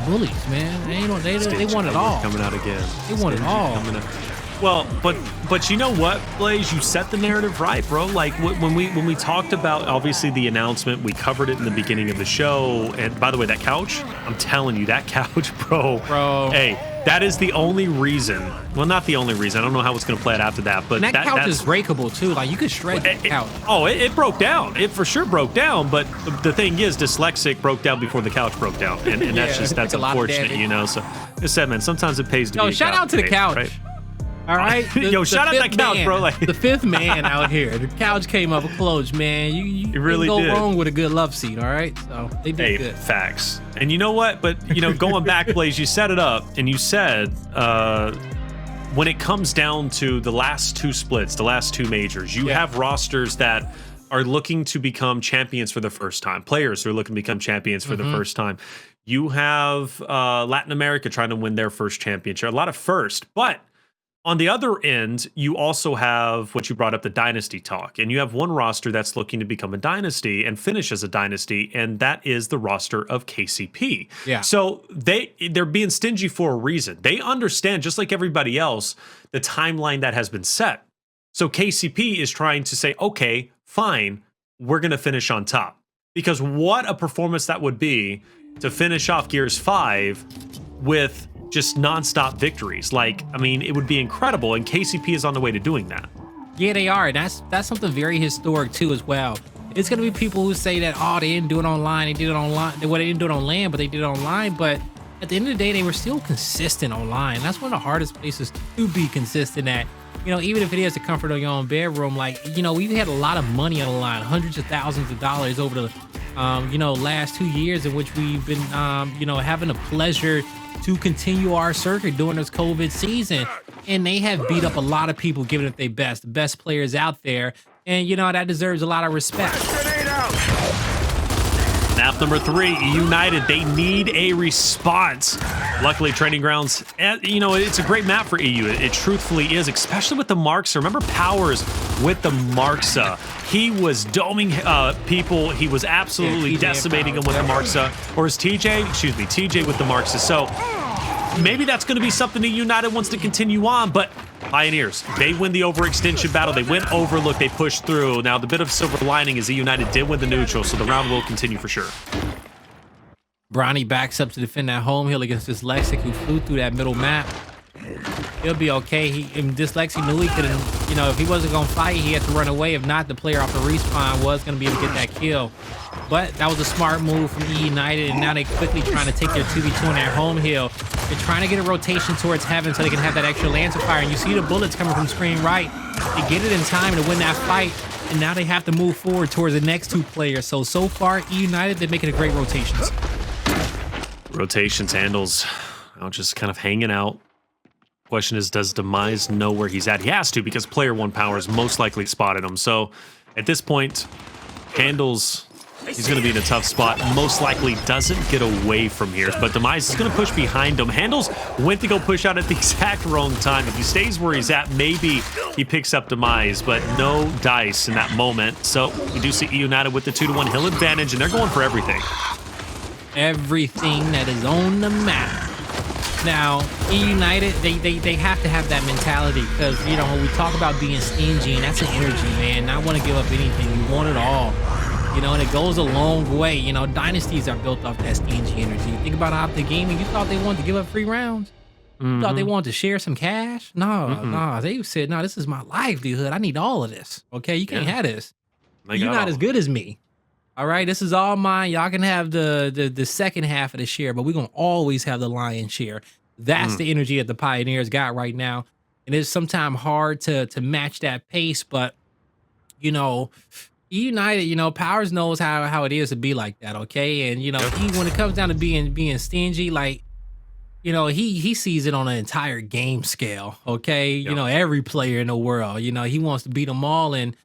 bullies, man. They want it all. Coming out again. They want it all. Well, but you know what, Blaze? You set the narrative right, bro. Like when we talked about, obviously, the announcement, we covered it in the beginning of the show. And by the way, that couch, I'm telling you, that couch, bro. Hey, that is the only reason. Well, not the only reason. I don't know how it's going to play out after that. But that couch is breakable too. Like, you could shred that couch. It broke down. It for sure broke down. But the thing is, Dyslexic broke down before the couch broke down, and that's unfortunate. So I said, man, sometimes it pays to be. Shout out to the couch. Right? All right, shout out that couch, bro. Like, the 5th man out here. The couch came up close, man. You really go wrong with a good love seat. All right, so they did good. Facts. And you know what? But going back, Blaze, you set it up, and you said when it comes down to the last 2 splits, the last 2 majors, you have rosters that are looking to become champions for the first time. Players who are looking to become champions for the first time. You have Latin America trying to win their first championship. A lot of first, but on the other end, you also have what you brought up, the dynasty talk. And you have one roster that's looking to become a dynasty and finish as a dynasty, and that is the roster of KCP. Yeah. So they're being stingy for a reason. They understand, just like everybody else, the timeline that has been set. So KCP is trying to say, okay, fine, we're going to finish on top. Because what a performance that would be to finish off Gears 5 with just nonstop victories. Like, I mean, it would be incredible, and KCP is on the way to doing that. Yeah, they are. That's something very historic too, as well. It's gonna be people who say that, oh, they didn't do it online. They did it online. Well, they didn't do it on land, but they did it online. But at the end of the day, they were still consistent online. That's one of the hardest places to be consistent at. Even if it is the comfort of your own bedroom, like, we've had a lot of money on the line, hundreds of thousands of dollars over the, last 2 years in which we've been, having the pleasure to continue our circuit during this COVID season. And they have beat up a lot of people, giving it their best, the best players out there. And, that deserves a lot of respect. Map number 3, eUnited, they need a response. Luckily, Training Grounds, it's a great map for EU. It truthfully is, especially with the Marksa. Remember Powerz with the Marksa. He was doming people. He was absolutely decimating them with the Marksa. Or is TJ with the Marksa. So maybe that's going to be something that eUnited wants to continue on, but Pioneers, they win the overextension battle. They went Overlook. They pushed through. Now, the bit of silver lining is eUnited did win the neutral, so the round will continue for sure. Bronny backs up to defend that home hill against Dyslexic, who flew through that middle map. He'll be okay. Dyslexic knew he couldn't, if he wasn't going to fight, he had to run away. If not, the player off the respawn was going to be able to get that kill. But that was a smart move from eUnited, and now they're quickly trying to take their 2v2 on their home hill. They're trying to get a rotation towards heaven so they can have that extra Lancer fire. And you see the bullets coming from screen right. They get it in time to win that fight, and now they have to move forward towards the next 2 players. So far, eUnited, they're making a great rotations. Hndles, just kind of hanging out. Question is, does Demise know where he's at? He has to, because player 1 Powerz most likely spotted him. So at this point, Hndles, he's going to be in a tough spot. Most likely doesn't get away from here, but Demise is going to push behind him. Hndles went to go push out at the exact wrong time. If he stays where he's at, maybe he picks up Demise, but no dice in that moment. So we do see eUnited with the 2-1 hill advantage, and they're going for everything. Everything that is on the map. Now, eUnited, they have to have that mentality, because, when we talk about being stingy, and that's an energy, man. Not want to give up anything. You want it all. And it goes a long way. Dynasties are built off that stingy energy. Think about Optic Gaming. You thought they wanted to give up free rounds? You thought they wanted to share some cash? No. They said, no, this is my livelihood. I need all of this. Okay, you can't have this. You're not as good as me. All right, this is all mine. Y'all can have the second half of the share, but we're going to always have the lion's share. That's the energy that the Pioneers got right now. And it's sometimes hard to match that pace, but, eUnited, Powerz knows how it is to be like that, okay? And, when it comes down to being stingy, like, you know, he sees it on an entire game scale. Okay, you know, every player in the world, you know, he wants to beat them all, and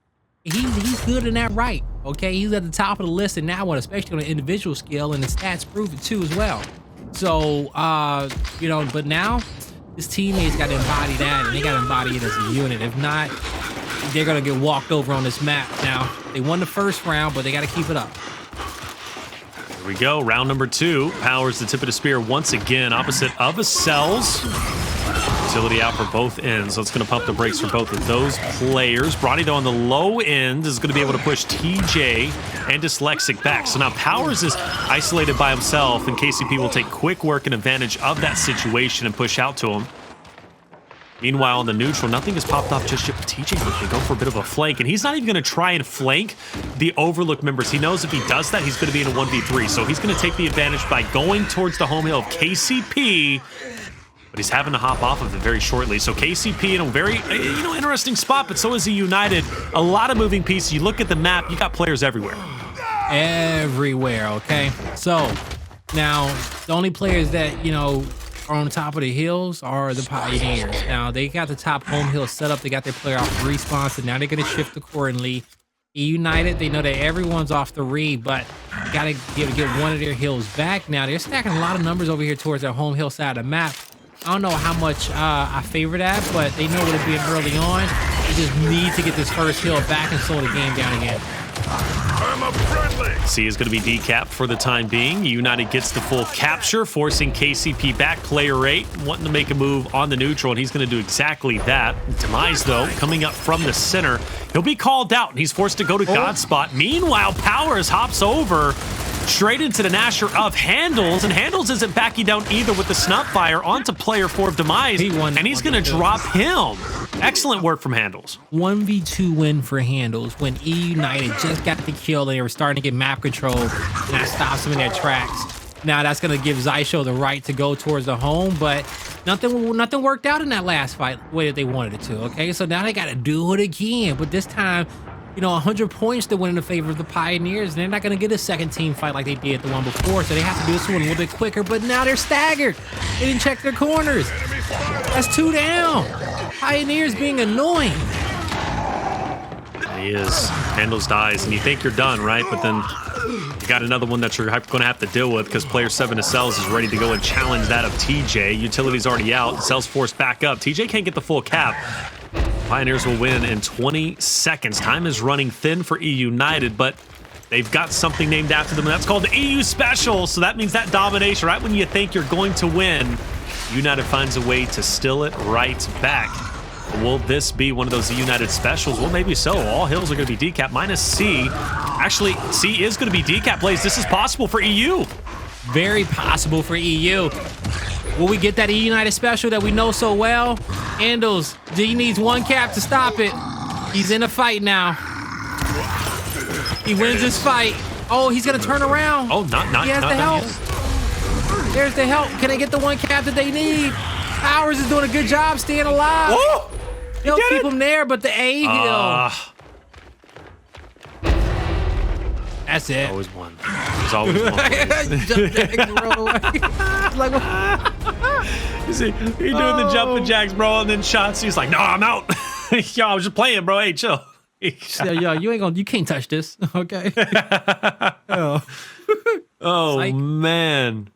he's good in that right. Okay, he's at the top of the list in that one, especially on an individual scale, and the stats prove it too as well. So, you know, but now his teammates got to embody that, and they got to embody it as a unit. If not, they're gonna get walked over on this map. Now, they won the first round, but they got to keep it up. Here we go, round number 2. Powerz the tip of the spear once again, opposite of Acells. Utility out for both ends, so it's going to pump the brakes for both of those players. Bronny, though, on the low end is going to be able to push TJ and Dyslexic back. So now Powerz is isolated by himself, and KCP will take quick work and advantage of that situation and push out to him. Meanwhile, on the neutral, nothing has popped off just yet. TJ can go for a bit of a flank, and he's not even going to try and flank the Overlook members. He knows if he does that, he's going to be in a 1v3. So he's going to take the advantage by going towards the home hill of KCP, but he's having to hop off of it very shortly. So KCP in a very, you know, interesting spot, but so is eUnited. A lot of moving pieces. You look at the map, you got players everywhere. Everywhere, okay? So now the only players that, you know, are on top of the hills are the Pioneers. Now they got the top home hill set up. They got their player off the respawn, so now they're going to shift accordingly. eUnited, they know that everyone's off the read, but got to be able to get one of their hills back. Now they're stacking a lot of numbers over here towards their home hill side of the map. I don't know how much I favor that, but they know what it's being early on. They just need to get this first hill back and slow the game down again. C is going to be decapped for the time being. United gets the full capture, forcing KCP back. Player 8 wanting to make a move on the neutral, and he's going to do exactly that. Demise, though, coming up from the center. He'll be called out, and he's forced to go to God spot. Meanwhile, Powerz hops over straight into the Nasher of Hndles, and Hndles isn't backing down either with the Snupfire onto player 4 of Demise, and he's going to drop him. Excellent work from Hndles. 1v2 win for Hndles when eUnited just got the kill. They were starting to get map control, and that stops them in their tracks. Now that's going to give Xysho the right to go towards the home, but nothing worked out in that last fight the way that they wanted it to, okay? So now they got to do it again, but this time, you know, 100 points to win in the favor of the Pioneers, and they're not going to get a second team fight like they did the one before, so they have to do this one a little bit quicker, but now they're staggered. They didn't check their corners. That's 2 down. Pioneers being annoying. He is. Hndles dies, and you think you're done, right? But then you got another one that you're going to have to deal with because player 7 Acells is ready to go and challenge that of TJ. Utility's already out. Acells forced back up. TJ can't get the full cap. Pioneers will win in 20 seconds. Time is running thin for eUnited, but they've got something named after them, and that's called the EU Special. So that means that domination, right when you think you're going to win, United finds a way to steal it right back. Will this be one of those eUnited specials? Well, maybe so. All hills are going to be decapped, minus C. Actually, C is going to be decap plays. This is possible for EU. Very possible for EU. Will we get that eUnited special that we know so well? Hndles, he needs 1 cap to stop it. He's in a fight now. He wins this fight. Oh, he's gonna turn around. Oh, not. He has the help. There's the help. Can they get the 1 cap that they need? Powerz is doing a good job staying alive. Oh, They'll keep him there, but the A hill. That's it. Always one. There's always one. Like, what? You see, he doing the jumping jacks, bro, and then shots. He's like, no, I'm out. Yo, I was just playing, bro. Hey, chill. Yo, you can't touch this, okay? Oh man.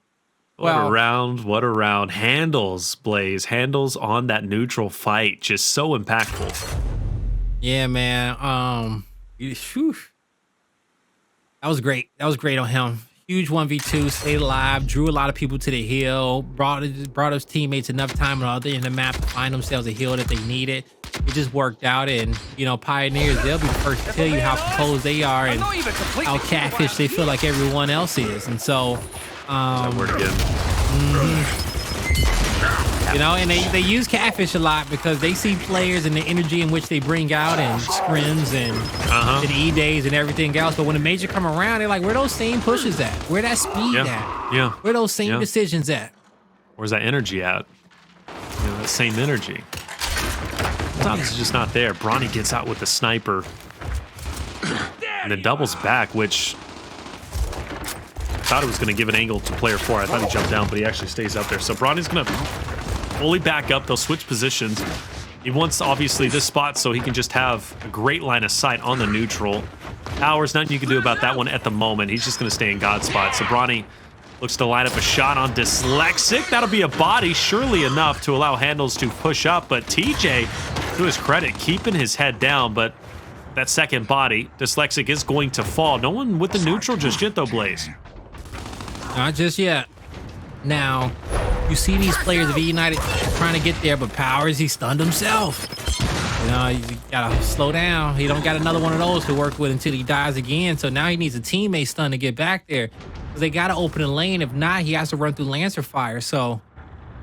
What a round, what a round. Hndles, Blaze. Hndles on that neutral fight. Just so impactful. Yeah, man. That was great. That was great on him. Huge 1v2, stayed alive, drew a lot of people to the hill, brought his teammates enough time on the other end of the map to find themselves a hill that they needed. It just worked out, and you know, Pioneers, they'll be the first to tell you how composed they are and how catfish they feel like everyone else is. And so, you know, and they use catfish a lot because they see players and the energy in which they bring out and scrims and E-days and everything else. But when the major come around, they're like, where those same pushes at? Where that speed at? Yeah. Where those same decisions at? Where's that energy at? You know, that same energy. Sometimes it's just not there. Bronny gets out with the sniper. And then doubles back, which thought it was going to give an angle to player 4. I thought he jumped down, but he actually stays up there. So Bronny's going to fully back up. They'll switch positions. He wants, obviously, this spot so he can just have a great line of sight on the neutral. Powerz, nothing you can do about that one at the moment. He's just going to stay in God's spot. So Bronny looks to line up a shot on Dyslexic. That'll be a body, surely enough to allow Hndles to push up. But TJ, to his credit, keeping his head down. But that second body, Dyslexic is going to fall. No one with the neutral just yet, though, Blaze. Not just yet. Now, you see these players of eUnited trying to get there, but Powerz, he stunned himself. You know, you gotta slow down. He don't got another one of those to work with until he dies again. So now he needs a teammate stun to get back there. Because they gotta open a lane. If not, he has to run through Lancer fire. So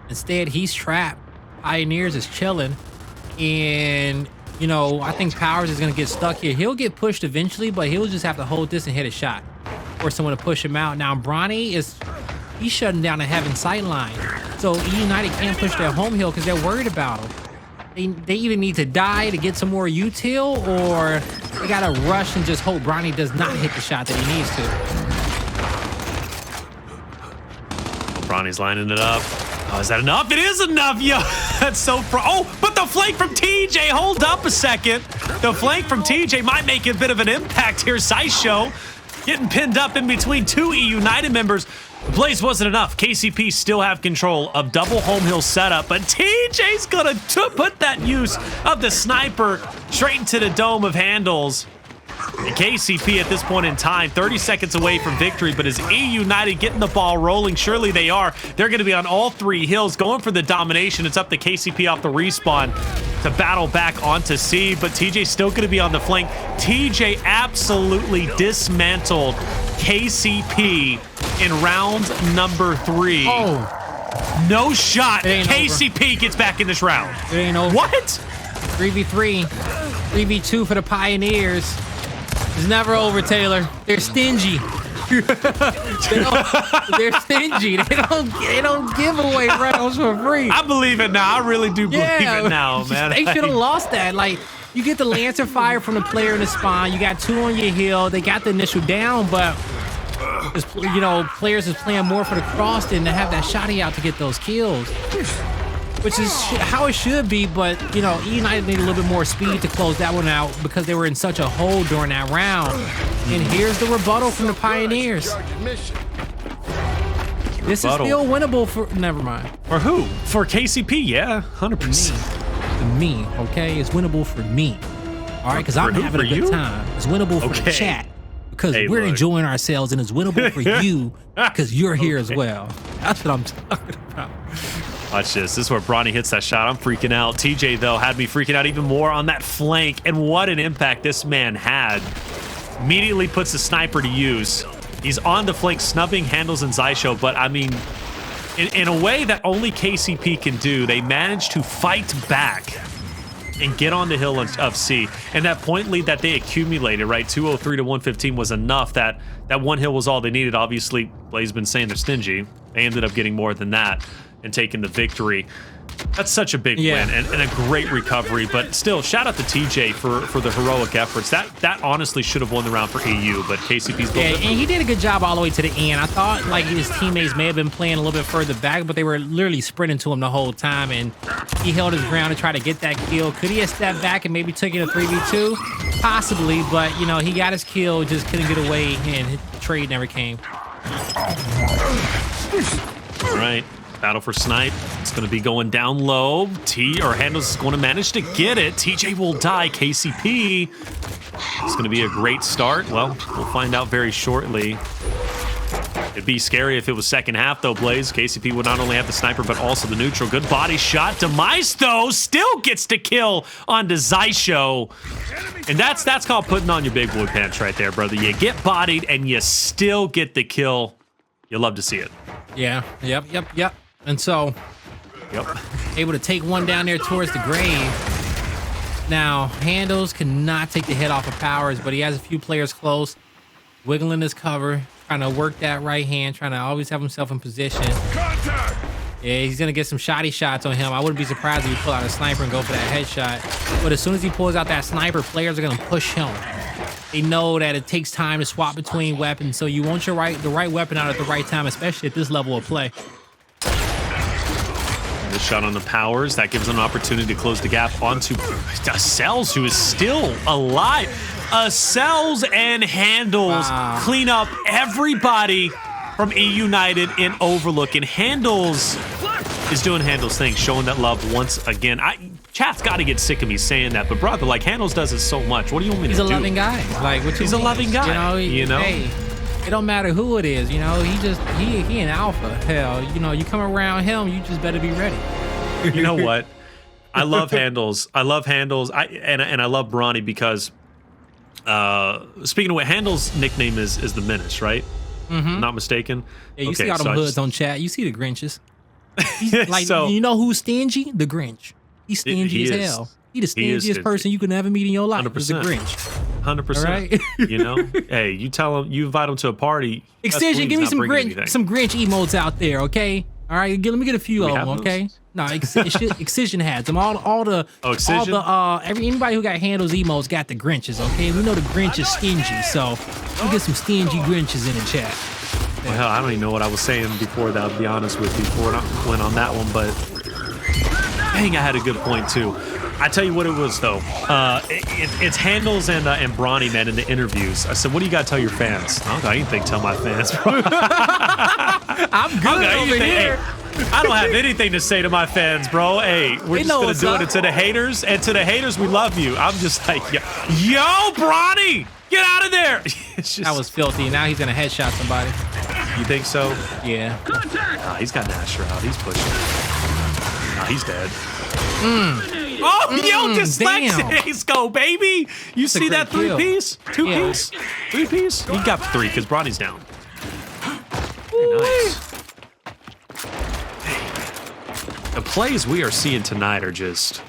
instead, he's trapped. Pioneers is chilling. And, you know, I think Powerz is gonna get stuck here. He'll get pushed eventually, but he'll just have to hold this and hit a shot. Or someone to push him out. Now, Bronny he's shutting down the Heaven sight line. So eUnited can't push their home hill because they're worried about him. They either need to die to get some more util, or they gotta rush and just hope Bronny does not hit the shot that he needs to. Bronny's lining it up. Oh, is that enough? It is enough, yo. That's so oh, but the flank from TJ, hold up a second. The flank from TJ might make a bit of an impact here. Xysho getting pinned up in between two eUnited members. The Blaze wasn't enough. KCP still have control of double home hill setup, but TJ's gonna put that use of the sniper straight into the dome of Hndles. And KCP at this point in time, 30 seconds away from victory, but is eUnited getting the ball rolling? Surely they are. They're gonna be on all three hills, going for the domination. It's up to KCP off the respawn to battle back onto C, but TJ's still gonna be on the flank. TJ absolutely dismantled KCP in round number 3. Oh, no shot. KCP over. gets back in this round. It ain't over. What? 3v3, 3v2 for the Pioneers. It's never over, Taylor. They're stingy. They're stingy. They don't give away rounds for free. I believe it now. I really do believe it now, man. They should have lost that. Like, you get the Lancer fire from the player in the spawn. You got 2 on your hill. They got the initial down, but you know, players is playing more for the cross than to have that shotty out to get those kills, which is how it should be. But you know, eUnited need a little bit more speed to close that one out because they were in such a hole during that round. And here's the rebuttal from the Pioneers. This is still winnable for. Never mind. For who? For KCP? Yeah, 100%. For me, okay, it's winnable for me. All right, because I'm having a good time. It's winnable for the chat because we're enjoying ourselves, and it's winnable for you because you're here as well. That's what I'm talking about. Watch this. This is where Bronny hits that shot. I'm freaking out. TJ, though, had me freaking out even more on that flank. And what an impact this man had. Immediately puts the sniper to use. He's on the flank, snubbing Hndles and Xysho. But, I mean, in a way that only KCP can do, they managed to fight back and get on the hill of C. And that point lead that they accumulated, right, 203 to 115 was enough. That one hill was all they needed. Obviously, Blaze been saying they're stingy. They ended up getting more than that and taking the victory. That's such a big win and a great recovery. But still, shout out to TJ for the heroic efforts. That honestly should have won the round for EU, but KCP's built it. And he did a good job all the way to the end. I thought like his teammates may have been playing a little bit further back, but they were literally sprinting to him the whole time, and he held his ground to try to get that kill. Could he have stepped back and maybe took it a 3v2? Possibly, but you know, he got his kill, just couldn't get away, and the trade never came. All right. Battle for snipe. It's going to be going down low. Hndles is going to manage to get it. TJ will die. KCP. It's going to be a great start. Well, we'll find out very shortly. It'd be scary if it was second half, though, Blaze. KCP would not only have the sniper, but also the neutral. Good body shot. Demise, though, still gets to kill onto Xysho. And that's called putting on your big boy pants right there, brother. You get bodied, and you still get the kill. You love to see it. Yeah. Yep. And so, able to take one down there towards the grave. Now, Hndles cannot take the hit off of Powerz, but he has a few players close, wiggling his cover, trying to work that right hand, trying to always have himself in position. Contact! Yeah, he's going to get some shoddy shots on him. I wouldn't be surprised if he pull out a sniper and go for that headshot. But as soon as he pulls out that sniper, players are going to push him. They know that it takes time to swap between weapons, so you want the right weapon out at the right time, especially at this level of play. The shot on the Powerz, that gives them an opportunity to close the gap onto Acells, who is still alive. Acells and Hndles clean up everybody from eUnited in Overlook, and Hndles is doing Hndles thing, showing that love once again. Chat's got to get sick of me saying that, but brother, like, Hndles does it so much. What do you want me to do? He's a loving guy. Like, what you He's a loving guy. You know? Hey, it don't matter who it is. You know, he an alpha. Hell, you know, you come around him, you just better be ready. You know what? I love Hndles. I love Hndles. And I love Bronny because speaking of what, Hndles' nickname is the Menace, right? Mm-hmm. Not mistaken. Yeah, you see all them hoods on chat. You see the Grinches. Like, so, you know who's stingy? The Grinch. He's stingy as hell. He the stingiest person you could ever meet in your life. 100%. Is the Grinch. 100%. Right? You know, hey, you tell him, you invite him to a party. Excision, give me some Grinch emotes out there, okay? All right, let me get a few of them, okay? No, Excision has them. All the anybody who got Hndles emotes got the Grinches, okay? We know the Grinch is stingy, so we'll get some stingy Grinches in the chat. Well, hell, I don't even know what I was saying before that, I'll be honest with you, before I went on that one, but dang, I had a good point too. I tell you what it was though. It's Hndles and Bronny, man, in the interviews. I said, what do you got to tell your fans? I don't got anything to tell my fans. I'm good over here. Hey, I don't have anything to say to my fans, bro. Hey, we're just gonna do it to the haters, and to the haters, we love you. I'm just like, yo, Bronny, get out of there. It's just, that was filthy. Now he's gonna headshot somebody. You think so? Yeah. He's got Nasher out. He's pushing. He's dead. Oh, yo, dyslexics go, baby. You see that three-piece? Two-piece? Three-piece? He got three because Bronny's down. Very nice. The plays we are seeing tonight are just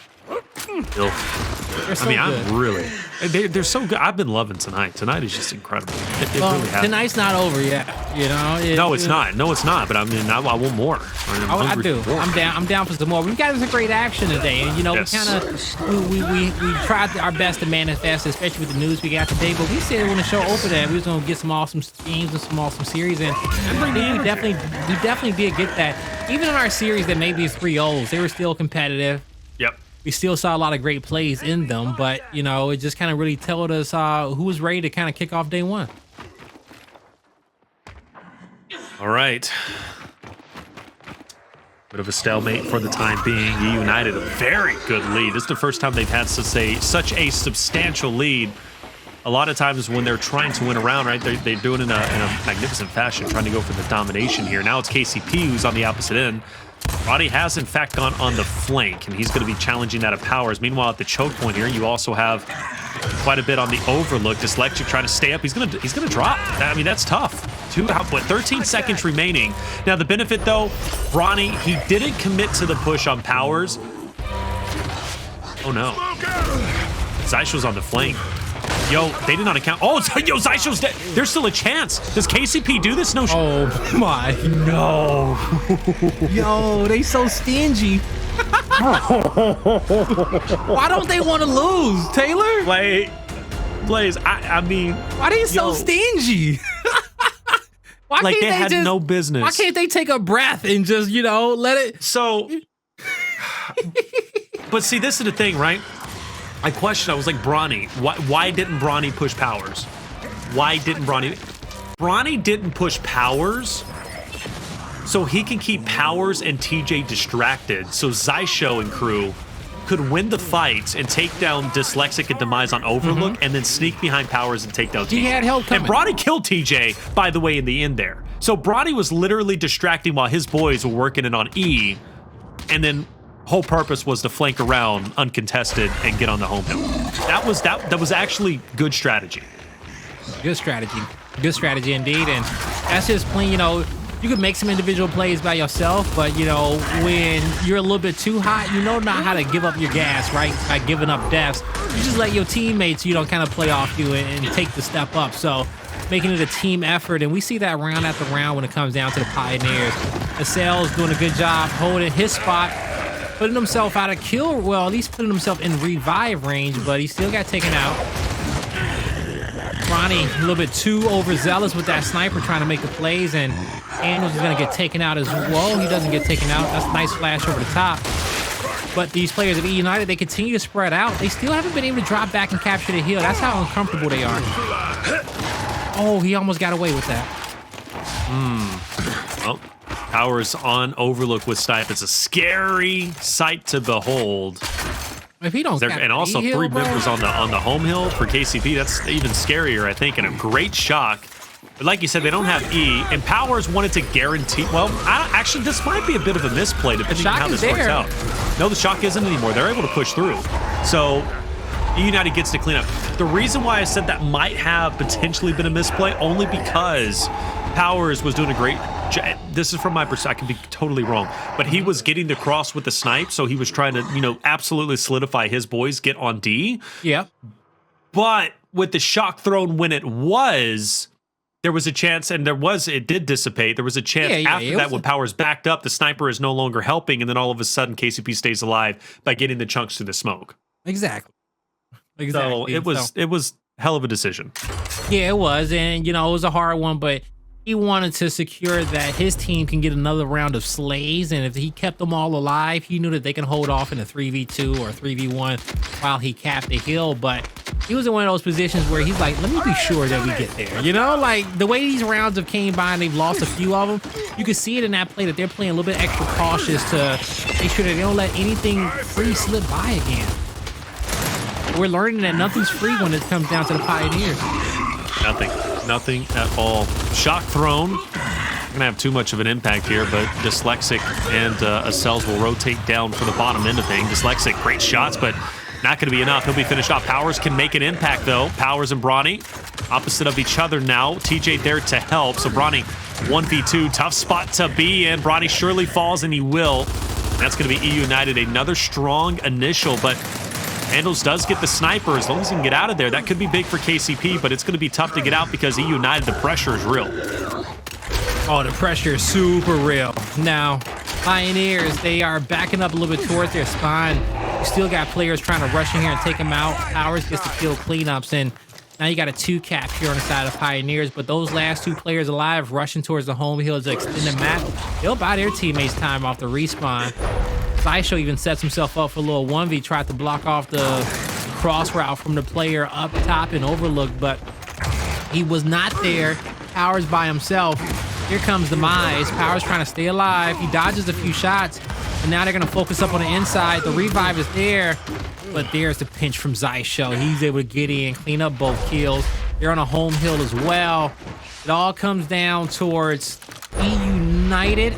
filthy. So I'm really... They're so good. I've been loving tonight. Tonight is just incredible. It really has. Tonight's not over yet. You know. No, it's not. No, it's not. But I mean, I want more. I do. I'm down for some more. We've got some great action today, and you know, we kind of we tried our best to manifest, especially with the news we got today. But we said when the show opened, that we was gonna get some awesome games and some awesome series, and we definitely did get that. Even in our series that maybe is 3-0s, they were still competitive. Yep. We still saw a lot of great plays in them, but, you know, it just kind of really told us who was ready to kind of kick off day one. All right. Bit of a stalemate for the time being. eUnited, a very good lead. This is the first time they've had such a substantial lead. A lot of times when they're trying to win a round, right, they're doing it in a magnificent fashion, trying to go for the domination here. Now it's KCP who's on the opposite end. Bronny has, in fact, gone on the flank, and he's going to be challenging that of Powerz. Meanwhile, at the choke point here, you also have quite a bit on the overlook. Dyslexic trying to stay up. He's gonna drop. I mean, that's tough. 13 seconds remaining. Now, the benefit, though, Bronny, he didn't commit to the push on Powerz. Oh, no. Xysho's on the flank. Yo, they did not account. Oh, yo, Xysho's dead. There's still a chance. Does KCP do this? No. Oh my. No. Yo, they so stingy. Why don't they want to lose, Taylor? Blaze. I mean. Why are they so stingy? Why like they had no business. Why can't they take a breath and just, you know, let it? So. But see, this is the thing, right? I was like, Bronny, why didn't Bronny push Powerz? Why didn't Bronny? Bronny didn't push Powerz so he can keep Powerz and TJ distracted so Xysho and crew could win the fight and take down Dyslexic and Demise on Overlook and then sneak behind Powerz and take down TJ. He had help coming. And Bronny killed TJ, by the way, in the end there. So Bronny was literally distracting while his boys were working it on E, and then whole purpose was to flank around uncontested and get on the home hill. That was actually good strategy. Good strategy indeed. And that's just plain, you know, you could make some individual plays by yourself, but you know, when you're a little bit too hot, you know not how to give up your gas, right? By giving up deaths. You just let your teammates, you know, kind of play off you and take the step up. So making it a team effort, and we see that round after round when it comes down to the Pioneers. Acells doing a good job holding his spot, putting himself out of kill, well, at least putting himself in revive range, but he still got taken out. Bronny a little bit too overzealous with that sniper trying to make the plays, and Hndles is going to get taken out as well. He doesn't get taken out. That's a nice flash over the top. But these players of eUnited, they continue to spread out. They still haven't been able to drop back and capture the hill. That's how uncomfortable they are. Oh, he almost got away with that. Well, Powerz on Overlook with Snipe. It's a scary sight to behold. If he don't, And also hill, three bro. members on the home hill for KCP. That's even scarier, I think, and a great shock. But like you said, they don't have E, and Powerz wanted to guarantee. Well, actually, this might be a bit of a misplay depending on how this works out. No, the shock isn't anymore. They're able to push through. So eUnited gets to clean up. The reason why I said that might have potentially been a misplay, only because Powerz was doing a great job. This is from my perspective. I could be totally wrong, but he was getting the cross with the snipe, so he was trying to, absolutely solidify his boys, get on D. Yeah. But with the shock thrown when it was, there was a chance, and it did dissipate. There was a chance after that when Powerz backed up, the sniper is no longer helping, and then all of a sudden KCP stays alive by getting the chunks through the smoke. Exactly. So it was hell of a decision. Yeah, it was, and it was a hard one, but he wanted to secure that his team can get another round of slays, and if he kept them all alive, he knew that they can hold off in a 3v2 or 3v1 while he capped the hill. But he was in one of those positions where he's like, let me be sure that we get there. Like the way these rounds have came by and they've lost a few of them, you can see it in that play that they're playing a little bit extra cautious to make sure that they don't let anything free slip by again. We're learning that nothing's free when it comes down to the Pioneers. Nothing at all. Shock thrown. Not gonna have too much of an impact here, but Dyslexic and Acells will rotate down for the bottom end of things. Dyslexic, great shots, but not gonna be enough. He'll be finished off. Powerz can make an impact though. Powerz and Bronny opposite of each other now. TJ there to help. So Bronny 1v2, tough spot to be in. Bronny surely falls, and he will. That's gonna be eUnited. Another strong initial, but Hndles does get the sniper as long as he can get out of there. That could be big for KCP, but it's going to be tough to get out because eUnited, the pressure is real. Oh, the pressure is super real. Now, Pioneers, they are backing up a little bit towards their spawn. You still got players trying to rush in here and take them out. Powerz gets to kill cleanups, and now you got a 2-cap here on the side of Pioneers, but those last 2 players alive rushing towards the home hill to extend the map. They'll buy their teammates time off the respawn. Xysho even sets himself up for a little 1v, tried to block off the cross route from the player up top in Overlook, but he was not there. Powerz by himself. Here comes Demise. Powerz trying to stay alive. He dodges a few shots, and now they're going to focus up on the inside. The revive is there, but there's the pinch from Xysho. He's able to get in, clean up both kills. They're on a home hill as well. It all comes down towards eUnited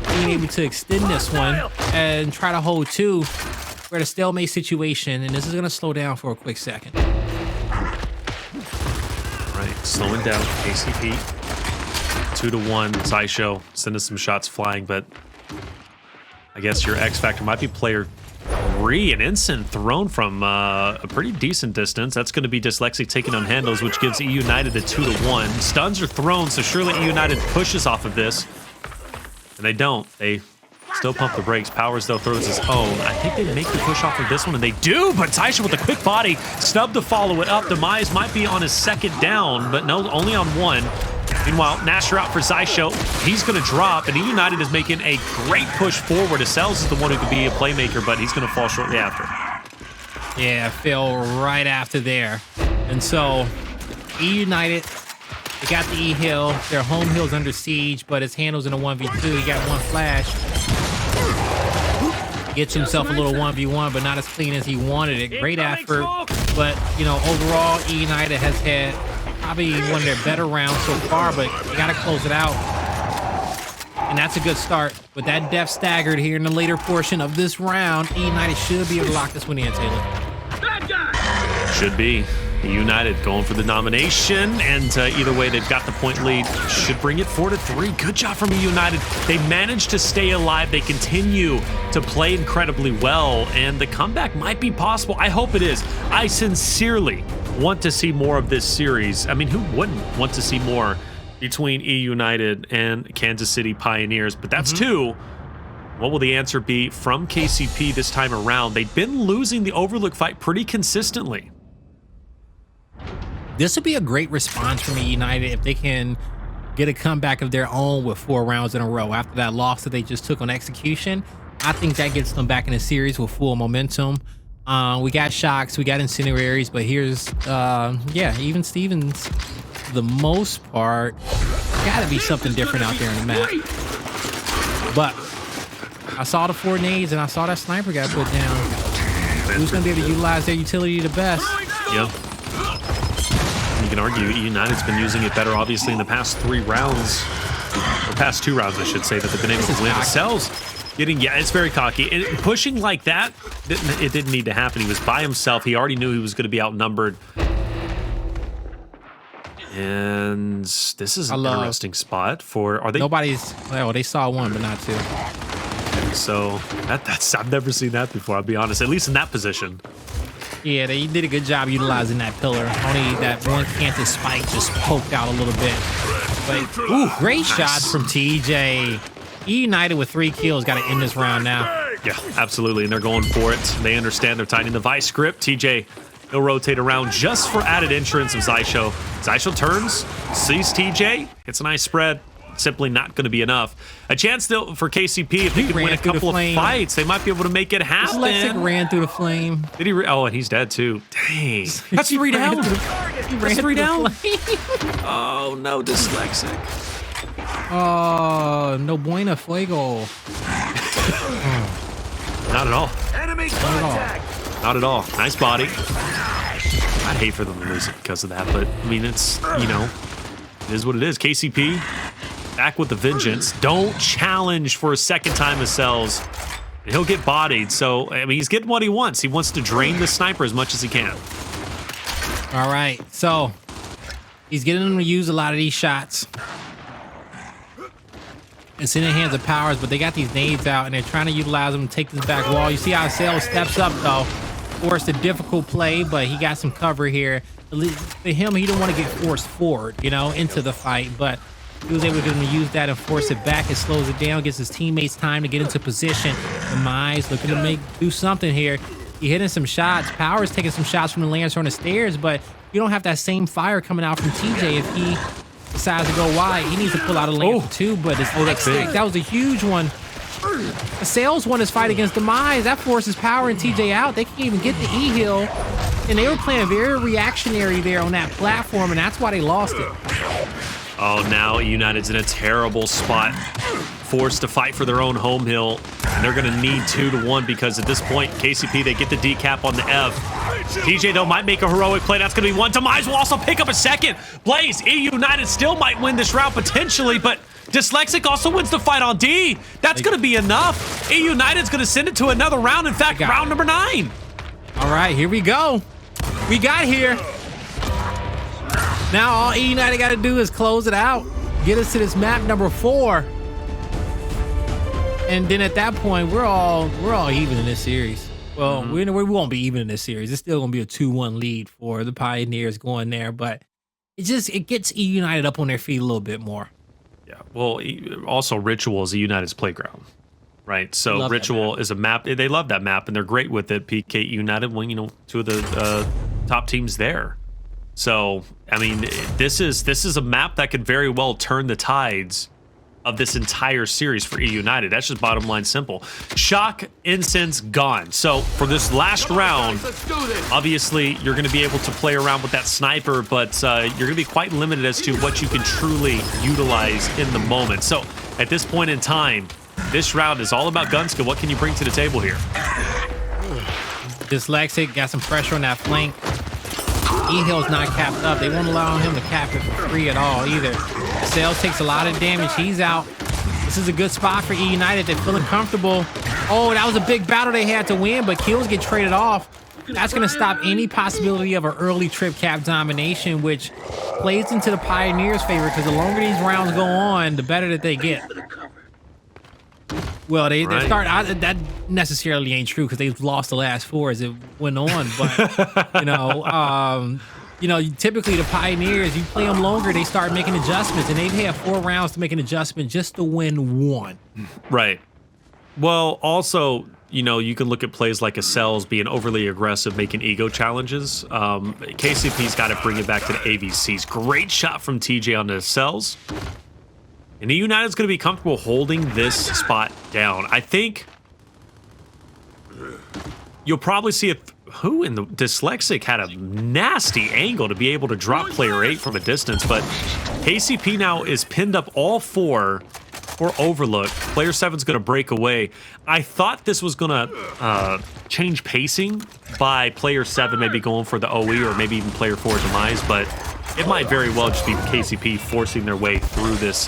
being able to extend this one and try to hold 2. We're at a stalemate situation, and this is going to slow down for a quick second. Right, slowing down. KCP 2-1. Xysho sending some shots flying, but I guess your X factor might be player 3, an instant thrown from a pretty decent distance. That's going to be Dyslexic taking on Hndles, which gives eUnited a 2-1. Stuns are thrown, so surely eUnited pushes off of this. And they don't. They still pump the brakes. Powerz, though, throws his own. I think they make the push off of this one, and they do, but Xysho with a quick body. Snub to follow it up. Demise might be on his 2nd down, but no, only on 1. Meanwhile, Nasher out for Xysho. He's going to drop, and eUnited is making a great push forward. Acells is the one who could be a playmaker, but he's going to fall shortly after. Yeah, fell right after there. And so, eUnited, they got the E-hill. Their home hill's under siege, but it's Hndles in a 1v2. He got 1 flash. Gets himself a little 1v1, but not as clean as he wanted it. Great effort, but, overall, eUnited has had probably one of their better rounds so far, but you got to close it out. And that's a good start. With that depth staggered here in the later portion of this round, eUnited should be able to lock this one in, Taylor. Should be. eUnited going for the nomination, and either way, they've got the point lead. Should bring it 4-3. Good job from eUnited. They managed to stay alive. They continue to play incredibly well, and the comeback might be possible. I hope it is. I sincerely want to see more of this series. I mean, who wouldn't want to see more between eUnited and Kansas City Pioneers? But that's 2. What will the answer be from KCP this time around? They've been losing the Overlook fight pretty consistently. This would be a great response from eUnited if they can get a comeback of their own with 4 rounds in a row after that loss that they just took on Execution. I think that gets them back in the series with full momentum. We got shocks, we got incendiaries, but here's yeah, even Stevens, for the most part, gotta be something different out there on the map. But I saw the 4 nades and I saw that sniper got put down. Who's gonna be able to utilize their utility the best? Yeah. You can argue eUnited's been using it better, obviously, in the past 3 rounds, or past 2 rounds, I should say, that they've been able to win. Acells getting, yeah, it's very cocky. And pushing like that, it didn't need to happen. He was by himself. He already knew he was going to be outnumbered. And this is an interesting spot for, are they? Nobody's, well, they saw 1, but not 2. So that's, I've never seen that before, I'll be honest, at least in that position. Yeah, they did a good job utilizing that pillar. Only that one canted spike just poked out a little bit. But ooh, great shots from TJ. eUnited with 3 kills, got to end this round now. Yeah, absolutely, and they're going for it. They understand they're tightening the vice grip. TJ, he'll rotate around just for added insurance of Xysho. Xysho turns, sees TJ, it's a nice spread. Simply not going to be enough. A chance still for KCP if they can win a couple of fights. They might be able to make it happen. Dyslexic ran through the flame. Did he? Oh, and he's dead too. Dang. That's 3 down. That's 3 down. Oh no, Dyslexic. Oh, no buena fuego. Not at all. Enemy contact. Not at all. Nice body. I'd hate for them to lose it because of that, but I mean, it's, you know, it is what it is. KCP back with the vengeance. Don't challenge for a second time Acells. He'll get bodied. So, I mean, he's getting what he wants. He wants to drain the sniper as much as he can. All right. So, he's getting them to use a lot of these shots. It's in the hands of Powerz, but they got these nades out, and they're trying to utilize them to take this back wall. You see how Acells steps up, though. Forced a difficult play, but he got some cover here. For him, he didn't want to get forced forward, you know, into the fight, but he was able to use that and force it back. It slows it down, gives his teammates time to get into position. Demise looking to do something here. He hitting some shots. Powerz taking some shots from the Lancer on the stairs, but you don't have that same fire coming out from TJ if he decides to go wide. He needs to pull out a Lancer too, but that was a huge one. Acells won his fight against Demise. That forces Power and TJ out. They can't even get the E-Hill. And they were playing very reactionary there on that platform, and that's why they lost it. Oh, now eUnited's in a terrible spot. Forced to fight for their own home hill. And they're going to need 2 to 1 because at this point, KCP, they get the decap on the F. TJ, though, might make a heroic play. That's going to be 1. Demise will also pick up a second. Blaze, eUnited still might win this round potentially, but Dyslexic also wins the fight on D. That's going to be enough. eUnited's going to send it to another round. In fact, round number 9. All right, here we go. We got here. Now all eUnited got to do is close it out. Get us to this map number 4. And then at that point, we're all even in this series. Well, we won't be even in this series. It's still going to be a 2-1 lead for the Pioneers going there, but it gets eUnited up on their feet a little bit more. Yeah. Well, also Ritual is eUnited's playground, right? So Ritual is a map. They love that map, and they're great with it. PK United, well, you know, 2 of the top teams there. So, I mean, this is a map that could very well turn the tides of this entire series for eUnited. That's just bottom line simple. Shock, Incense, gone. So for this last round, obviously you're going to be able to play around with that sniper, but you're going to be quite limited as to what you can truly utilize in the moment. So at this point in time, this round is all about gun skill. What can you bring to the table here? Dyslexic got some pressure on that flank. E-Hill's not capped up. They won't allow him to cap it for free at all either. Acells takes a lot of damage. He's out. This is a good spot for eUnited. They're feeling comfortable. Oh, that was a big battle they had to win, but kills get traded off. That's going to stop any possibility of an early trip cap domination, which plays into the Pioneers' favor because the longer these rounds go on, the better that they get. Well, they start out, that necessarily ain't true because they've lost the last 4 as it went on. But you know, typically the Pioneers, you play them longer, they start making adjustments, and they've had 4 rounds to make an adjustment just to win 1. Right. Well, also, you know, you can look at plays like Acells being overly aggressive, making ego challenges. KCP's got to bring it back to the AVCs. Great shot from TJ on the Acells. And eUnited's going to be comfortable holding this spot down. I think you'll probably see a... Who in the... Dyslexic had a nasty angle to be able to drop player 8 from a distance, but KCP now is pinned up all 4 for Overlook. Player 7's going to break away. I thought this was going to change pacing by player 7 maybe going for the OE or maybe even player 4 Demise, but it might very well just be KCP forcing their way through this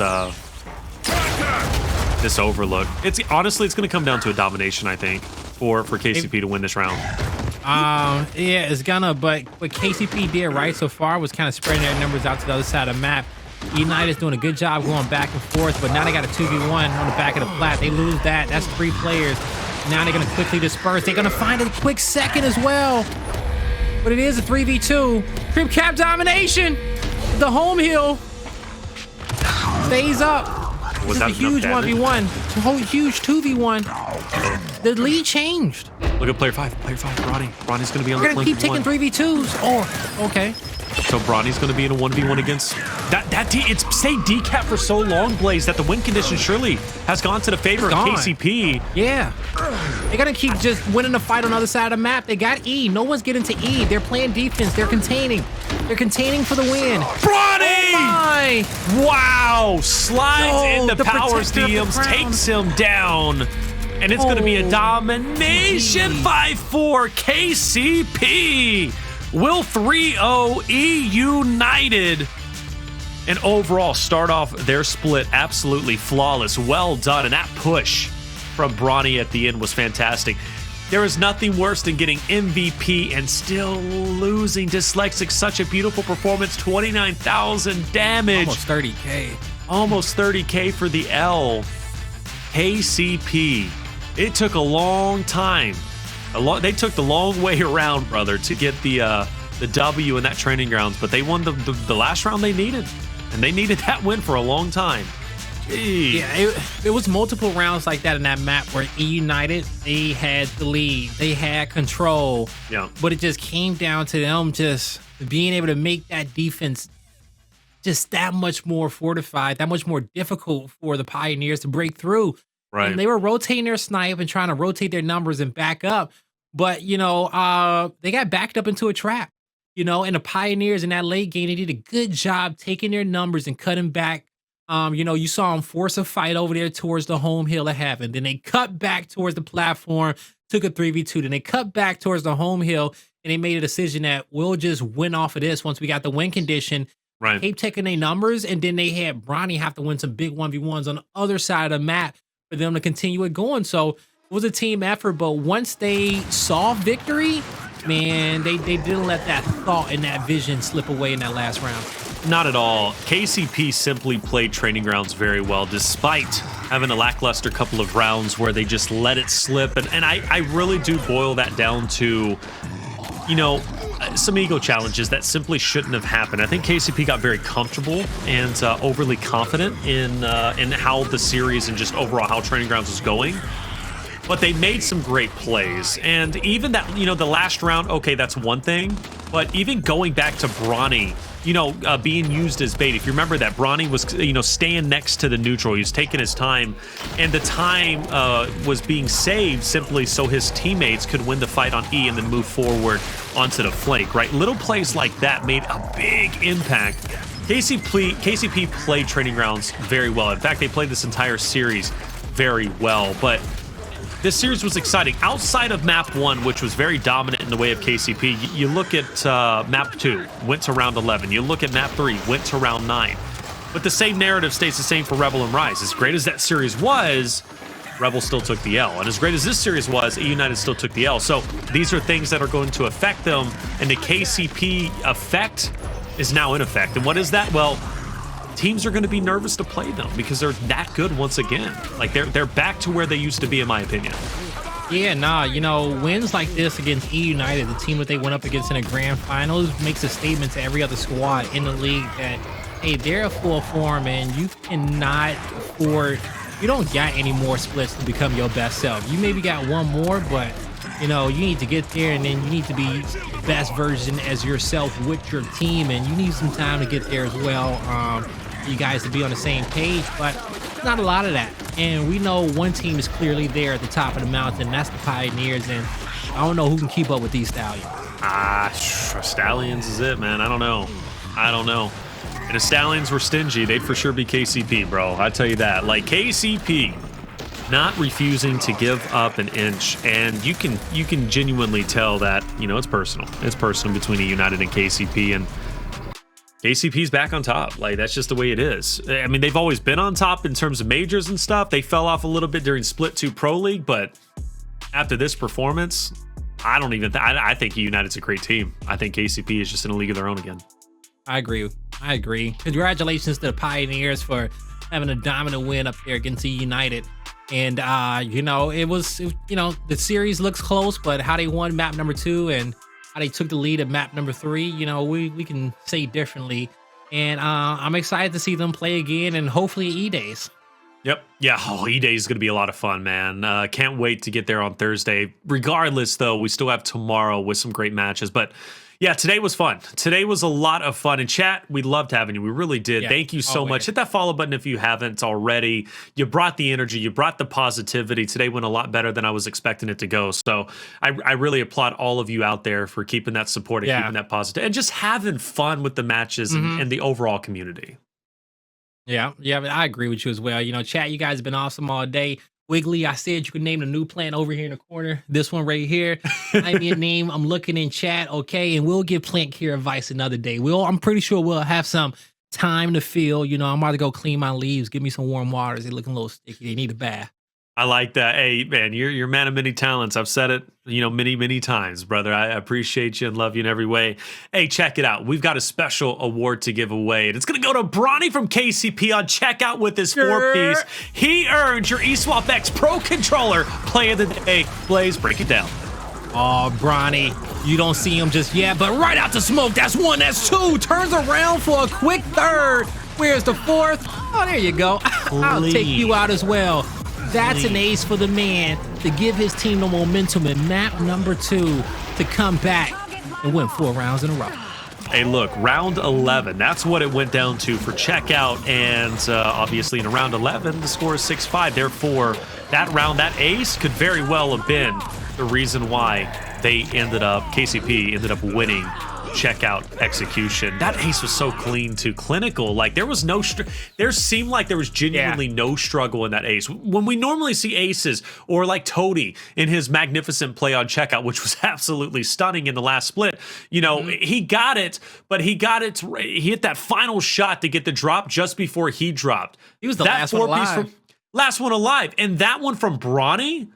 this Overlook. Honestly, it's going to come down to a domination, I think, for KCP to win this round. Yeah, it's gonna, but what KCP did right so far was kind of spreading their numbers out to the other side of the map. eUnited's doing a good job going back and forth, but now they got a 2v1 on the back of the plat. They lose that. That's 3 players. Now they're gonna quickly disperse. They're gonna find a quick second as well. But it is a 3v2. Crib cap domination. The home hill stays up. Was that a huge 1v1. A huge 2v1. The lead changed. Look at player 5. Player 5, Bronny. Bronny's going to be on We're the gonna keep taking 3v2s. Oh, okay. So Bronny's going to be in a 1v1 against... It's stayed decap for so long, Blaze, that the win condition surely has gone to the favor of KCP. Yeah. They're going to keep just winning the fight on the other side of the map. They got E. No one's getting to E. They're playing defense. They're containing. They're containing for the win. Bronny! Oh my! Wow! Slides into Powerz DMs, takes him down. And it's going to be a domination 5-4 KCP. Will 3-0 eUnited. And overall, start off their split absolutely flawless. Well done. And that push from Bronny at the end was fantastic. There is nothing worse than getting MVP and still losing. Dyslexic, such a beautiful performance. 29,000 damage. Almost 30K. Almost 30K for the L. KCP. It took a long time. They took the long way around, brother, to get the W in that training grounds, but they won the last round they needed, and they needed that win for a long time. Jeez. Yeah, it was multiple rounds like that in that map where eUnited, they had the lead, they had control, yeah, but it just came down to them just being able to make that defense just that much more fortified, that much more difficult for the Pioneers to break through. Right. And they were rotating their snipe and trying to rotate their numbers and back up. But, you know, they got backed up into a trap, you know, and the Pioneers in that late game, they did a good job taking their numbers and cutting back. You know, you saw them force a fight over there towards the home hill of heaven. Then they cut back towards the platform, took a 3v2. Then they cut back towards the home hill, and they made a decision that we'll just win off of this once we got the win condition. Right. Keep taking their numbers, and then they had Bronny have to win some big 1v1s on the other side of the map for them to continue it going. So it was a team effort, but once they saw victory, man, they didn't let that thought and that vision slip away in that last round. Not at all. KCP simply played training grounds very well, despite having a lackluster couple of rounds where they just let it slip. And I really do boil that down to, you know, some ego challenges that simply shouldn't have happened. I think KCP got very comfortable and overly confident in how the series and just overall how training grounds was going. But they made some great plays. And even that, you know, the last round, okay, that's one thing. But even going back to Bronny, you know, being used as bait. If you remember that, Bronny was, you know, staying next to the neutral. He was taking his time. And the time was being saved simply so his teammates could win the fight on E and then move forward onto the flank, right? Little plays like that made a big impact. KCP played training grounds very well. In fact, they played this entire series very well. But this series was exciting. Outside of map 1, which was very dominant in the way of KCP, you look at map 2, went to round 11. You look at map 3, went to round 9. But the same narrative stays the same for Rebel and Rise. As great as that series was, Rebel still took the L. And as great as this series was, eUnited still took the L. So these are things that are going to affect them, and the KCP effect is now in effect. And what is that? Well, teams are going to be nervous to play them because they're that good once again. Like they're back to where they used to be, in my opinion. Yeah, nah, you know, wins like this against eUnited, the team that they went up against in the grand finals, makes a statement to every other squad in the league that, hey, they're a full form and you cannot afford you don't got any more splits to become your best self. You maybe got one more, but you know, you need to get there, and then you need to be the best version as yourself with your team, and you need some time to get there as well. You guys to be on the same page, but not a lot of that. And we know one team is clearly there at the top of the mountain. That's the Pioneers, and I don't know who can keep up with these Stallions. Stallions is it, man. I don't know. And the Stallions were stingy. They'd for sure be KCP, bro. I tell you that. Like, KCP not refusing to give up an inch, and you can genuinely tell that, you know, it's personal. It's personal between eUnited and KCP, and KCP's back on top. Like, that's just the way it is. I mean, they've always been on top in terms of majors and stuff. They fell off a little bit during Split 2 Pro League, but after this performance, I think eUnited's a great team. I think KCP is just in a league of their own again. I agree. Congratulations to the Pioneers for having a dominant win up there against eUnited. And, you know, the series looks close, but how they won map number 2 and how they took the lead at map number 3, you know, we can say differently. And I'm excited to see them play again, and hopefully E-Days. Yep. Yeah. Oh, E-Day is going to be a lot of fun, man. Can't wait to get there on Thursday. Regardless, though, we still have tomorrow with some great matches. But yeah, today was fun. Today was a lot of fun. And chat, we loved having you. We really did. Yeah, thank you so much. Hit that follow button if you haven't already. You brought the energy. You brought the positivity. Today went a lot better than I was expecting it to go. So I really applaud all of you out there for keeping that support and keeping that positive and just having fun with the matches and the overall community. Yeah, but I agree with you as well. You know, chat, you guys have been awesome all day. Wiggly, I said you could name the new plant over here in the corner. This one right here. I mean, name. I'm looking in chat, okay? And we'll give plant care advice another day. I'm pretty sure we'll have some time to fill. You know, I'm about to go clean my leaves. Give me some warm waters. They're looking a little sticky. They need a bath. I like that. Hey, man, you're a man of many talents. I've said it, you know, many times, brother. I appreciate you and love you in every way. Hey, check it out. We've got a special award to give away, and it's going to go to Bronny from KCP on checkout with his 4-piece. He earned your eSwap X Pro Controller Play of the Day. Blaze, break it down. Oh, Bronny, you don't see him just yet, but right out the smoke. That's 1, that's 2. Turns around for a quick 3rd. Where's the 4th? Oh, there you go. I'll take you out as well. That's an ace for the man to give his team the momentum in map number 2 to come back and win 4 rounds in a row. Hey, look, round 11. That's what it went down to for checkout. And obviously in round 11, the score is 6-5. Therefore, that round, that ace could very well have been the reason why KCP ended up winning checkout execution. That ace was so clean too, clinical. Like there was there seemed like there was genuinely no struggle in that ace. When we normally see aces, or like Toady in his magnificent play on checkout, which was absolutely stunning in the last split, you know, he got it, but he hit that final shot to get the drop just before he dropped. He was the last one alive. Last one alive. And that one from Bronny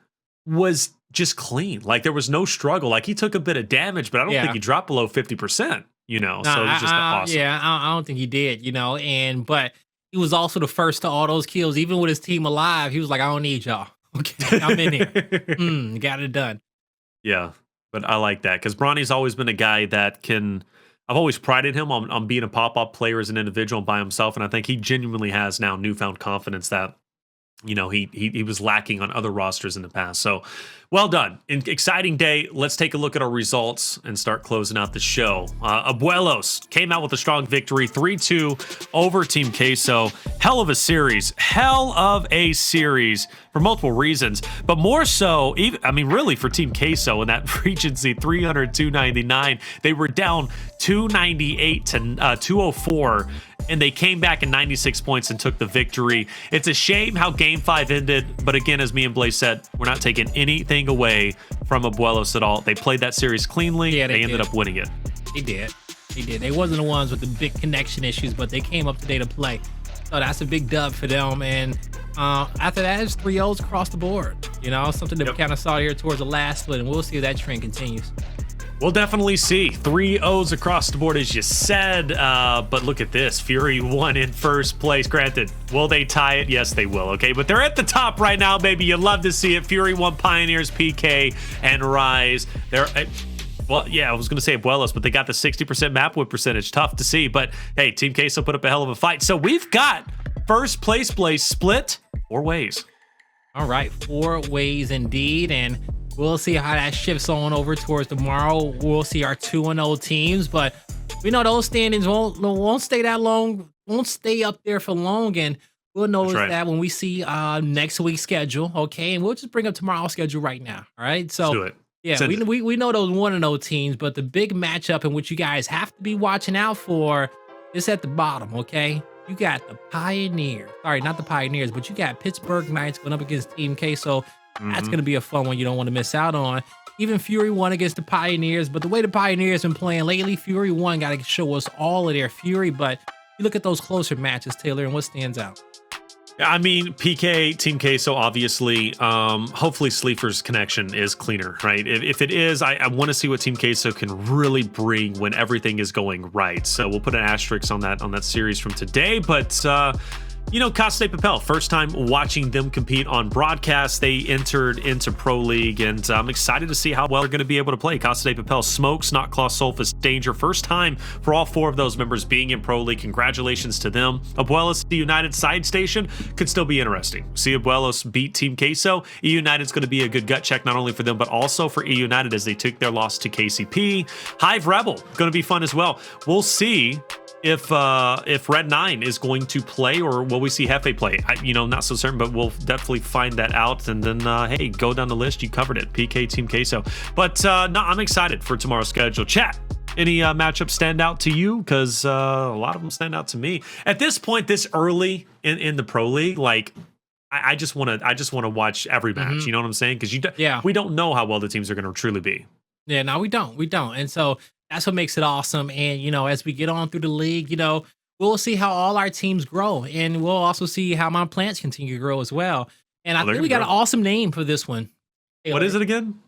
was just clean. Like there was no struggle. Like he took a bit of damage, but I don't think he dropped below 50%, you know. So it was just awesome. Yeah, I don't think he did, you know, but he was also the first to all those kills, even with his team alive. He was like, I don't need y'all. Okay, I'm in here. Got it done. Yeah, but I like that because Bronny's always been a guy that I've always prided him on being a pop-up player as an individual by himself, and I think he genuinely has now newfound confidence that, you know, he was lacking on other rosters in the past. So well done. Exciting day. Let's take a look at our results and start closing out the show. Abuelos came out with a strong victory, 3-2 over Team Queso. Hell of a series for multiple reasons, but more so, really for Team Queso in that Regency 300-299. They were down 298 to 204. And they came back in 96 points and took the victory. It's a shame how Game 5 ended, but again, as me and Blaze said, we're not taking anything away from Abuelos at all. They played that series cleanly. Yeah, they ended up winning it. They did. They wasn't the ones with the big connection issues, but they came up today to play. So that's a big dub for them. And after that, it's 3-0s across the board. You know, something that we kind of saw here towards the last split, and we'll see if that trend continues. We'll definitely see 3-0s across the board, as you said. But look at this. Fury won in first place. Granted, will they tie it? Yes, they will. Okay, but they're at the top right now, baby. You love to see it. Fury won Pioneers, PK, and Rise. Well, yeah, I was going to say Abuelos, but they got the 60% map whip percentage. Tough to see. But hey, Team Queso put up a hell of a fight. So we've got first place, Blaze, split 4 ways. All right, 4 ways indeed, and we'll see how that shifts on over towards tomorrow. We'll see our 2-0 teams, but we know those standings won't stay that long, won't stay up there for long, and we'll notice that when we see next week's schedule, okay? And we'll just bring up tomorrow's schedule right now, all right? So, let's do it. Yeah, we know those 1-0 teams, but the big matchup in which you guys have to be watching out for is at the bottom, okay? You got the Pioneers. Sorry, not the Pioneers, but you got Pittsburgh Knights going up against Team K, so that's going to be a fun one you don't want to miss out on. Even Fury won against the Pioneers, but the way the Pioneers been playing lately, Fury 1 got to show us all of their fury, but you look at those closer matches, Taylor, and what stands out? I mean, PK, Team Queso, obviously. Hopefully Sleeper's connection is cleaner, right? If it is, I want to see what Team Queso can really bring when everything is going right. So we'll put an asterisk on that series from today. But you know, Casa de Papel, first time watching them compete on broadcast. They entered into Pro League, and I'm excited to see how well they're going to be able to play. Casa de Papel, Smokes, Not Claw, Sulfus, Danger. First time for all 4 of those members being in Pro League. Congratulations to them. Abuelos, the United side station could still be interesting. See Abuelos beat Team Queso. eUnited's going to be a good gut check, not only for them, but also for eUnited as they took their loss to KCP. Hive Rebel, going to be fun as well. We'll see if Red 9 is going to play, or will we see Hefe play? Not so certain, but we'll definitely find that out. And then, hey, go down the list. You covered it. PK, Team Queso. But no, I'm excited for tomorrow's schedule. Chat, any matchups stand out to you? Because a lot of them stand out to me. At this point, this early in the Pro League, like, I just want to watch every match. You know what I'm saying? Because we don't know how well the teams are going to truly be. Yeah, no, we don't. And so that's what makes it awesome. And, as we get on through the league, we'll see how all our teams grow. And we'll also see how my plants continue to grow as well. And I think we got an awesome name for this one. Taylor. What is it again?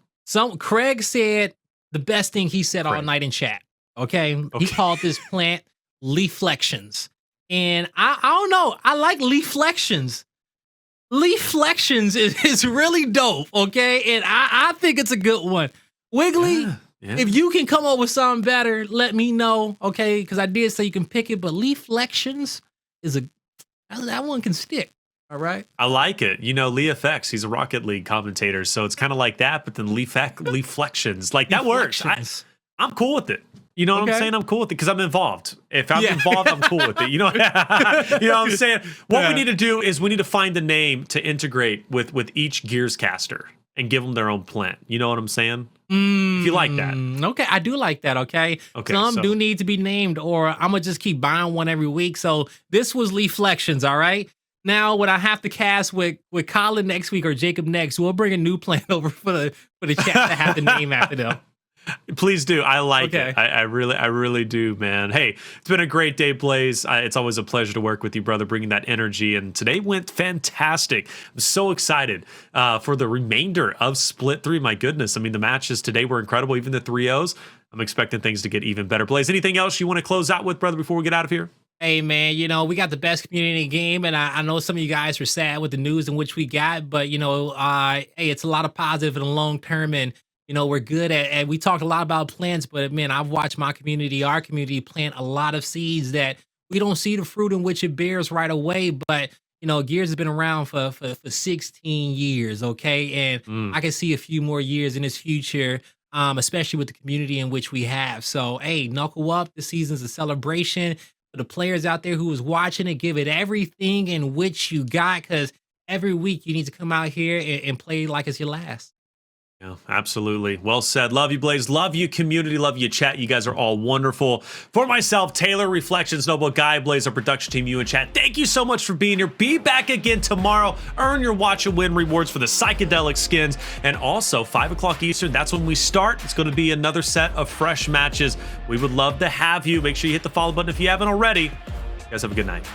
Craig said the best thing he said all night in chat. Okay. He called this plant Leaflections. And I don't know. I like Leaflections. Leaflections is really dope. Okay. And I think it's a good one. Wiggly. Yeah. If you can come up with something better, let me know, okay? Because I did say you can pick it, but Leaflections is that one can stick, all right? I like it. Lee FX, he's a Rocket League commentator, so it's kind of like that, but then Leaflections, like that works. I'm cool with it. You know what I'm saying? I'm cool with it because I'm involved. If I'm involved, I'm cool with it. You know what I'm saying? What we need to do is we need to find a name to integrate with each Gears caster and give them their own plant. You know what I'm saying? If you like that. Okay, I do like that, okay? Some do need to be named, or I'm going to just keep buying one every week. So this was Leaflections, all right? Now, when I have to cast with Colin next week or Jacob next, we'll bring a new plant over for the chat to have the name after them. Please do. I like it. I really do, man. Hey, it's been a great day, Blaze. It's always a pleasure to work with you, brother, bringing that energy. And today went fantastic. I'm so excited for the remainder of Split 3. My goodness. I mean, the matches today were incredible, even the 3-0s. I'm expecting things to get even better. Blaze, anything else you want to close out with, brother, before we get out of here? Hey, man, we got the best community game, and I know some of you guys were sad with the news in which we got, but, hey, it's a lot of positive in the long term, and we're good at, we talked a lot about plants, but man, I've watched our community plant a lot of seeds that we don't see the fruit in which it bears right away. But, Gears has been around for 16 years. Okay. And I can see a few more years in its future, especially with the community in which we have. So, hey, knuckle up. This season's a celebration for the players out there who is watching it. Give it everything in which you got, because every week you need to come out here and play like it's your last. Yeah, absolutely. Well said. Love you, Blaze. Love you, community. Love you, chat. You guys are all wonderful. For myself, Taylor, Reflections, Noble Guy, Blaze, our production team, you and chat, thank you so much for being here. Be back again tomorrow. Earn your watch and win rewards for the psychedelic skins. And also, 5 o'clock Eastern, that's when we start. It's going to be another set of fresh matches. We would love to have you. Make sure you hit the follow button if you haven't already. You guys have a good night.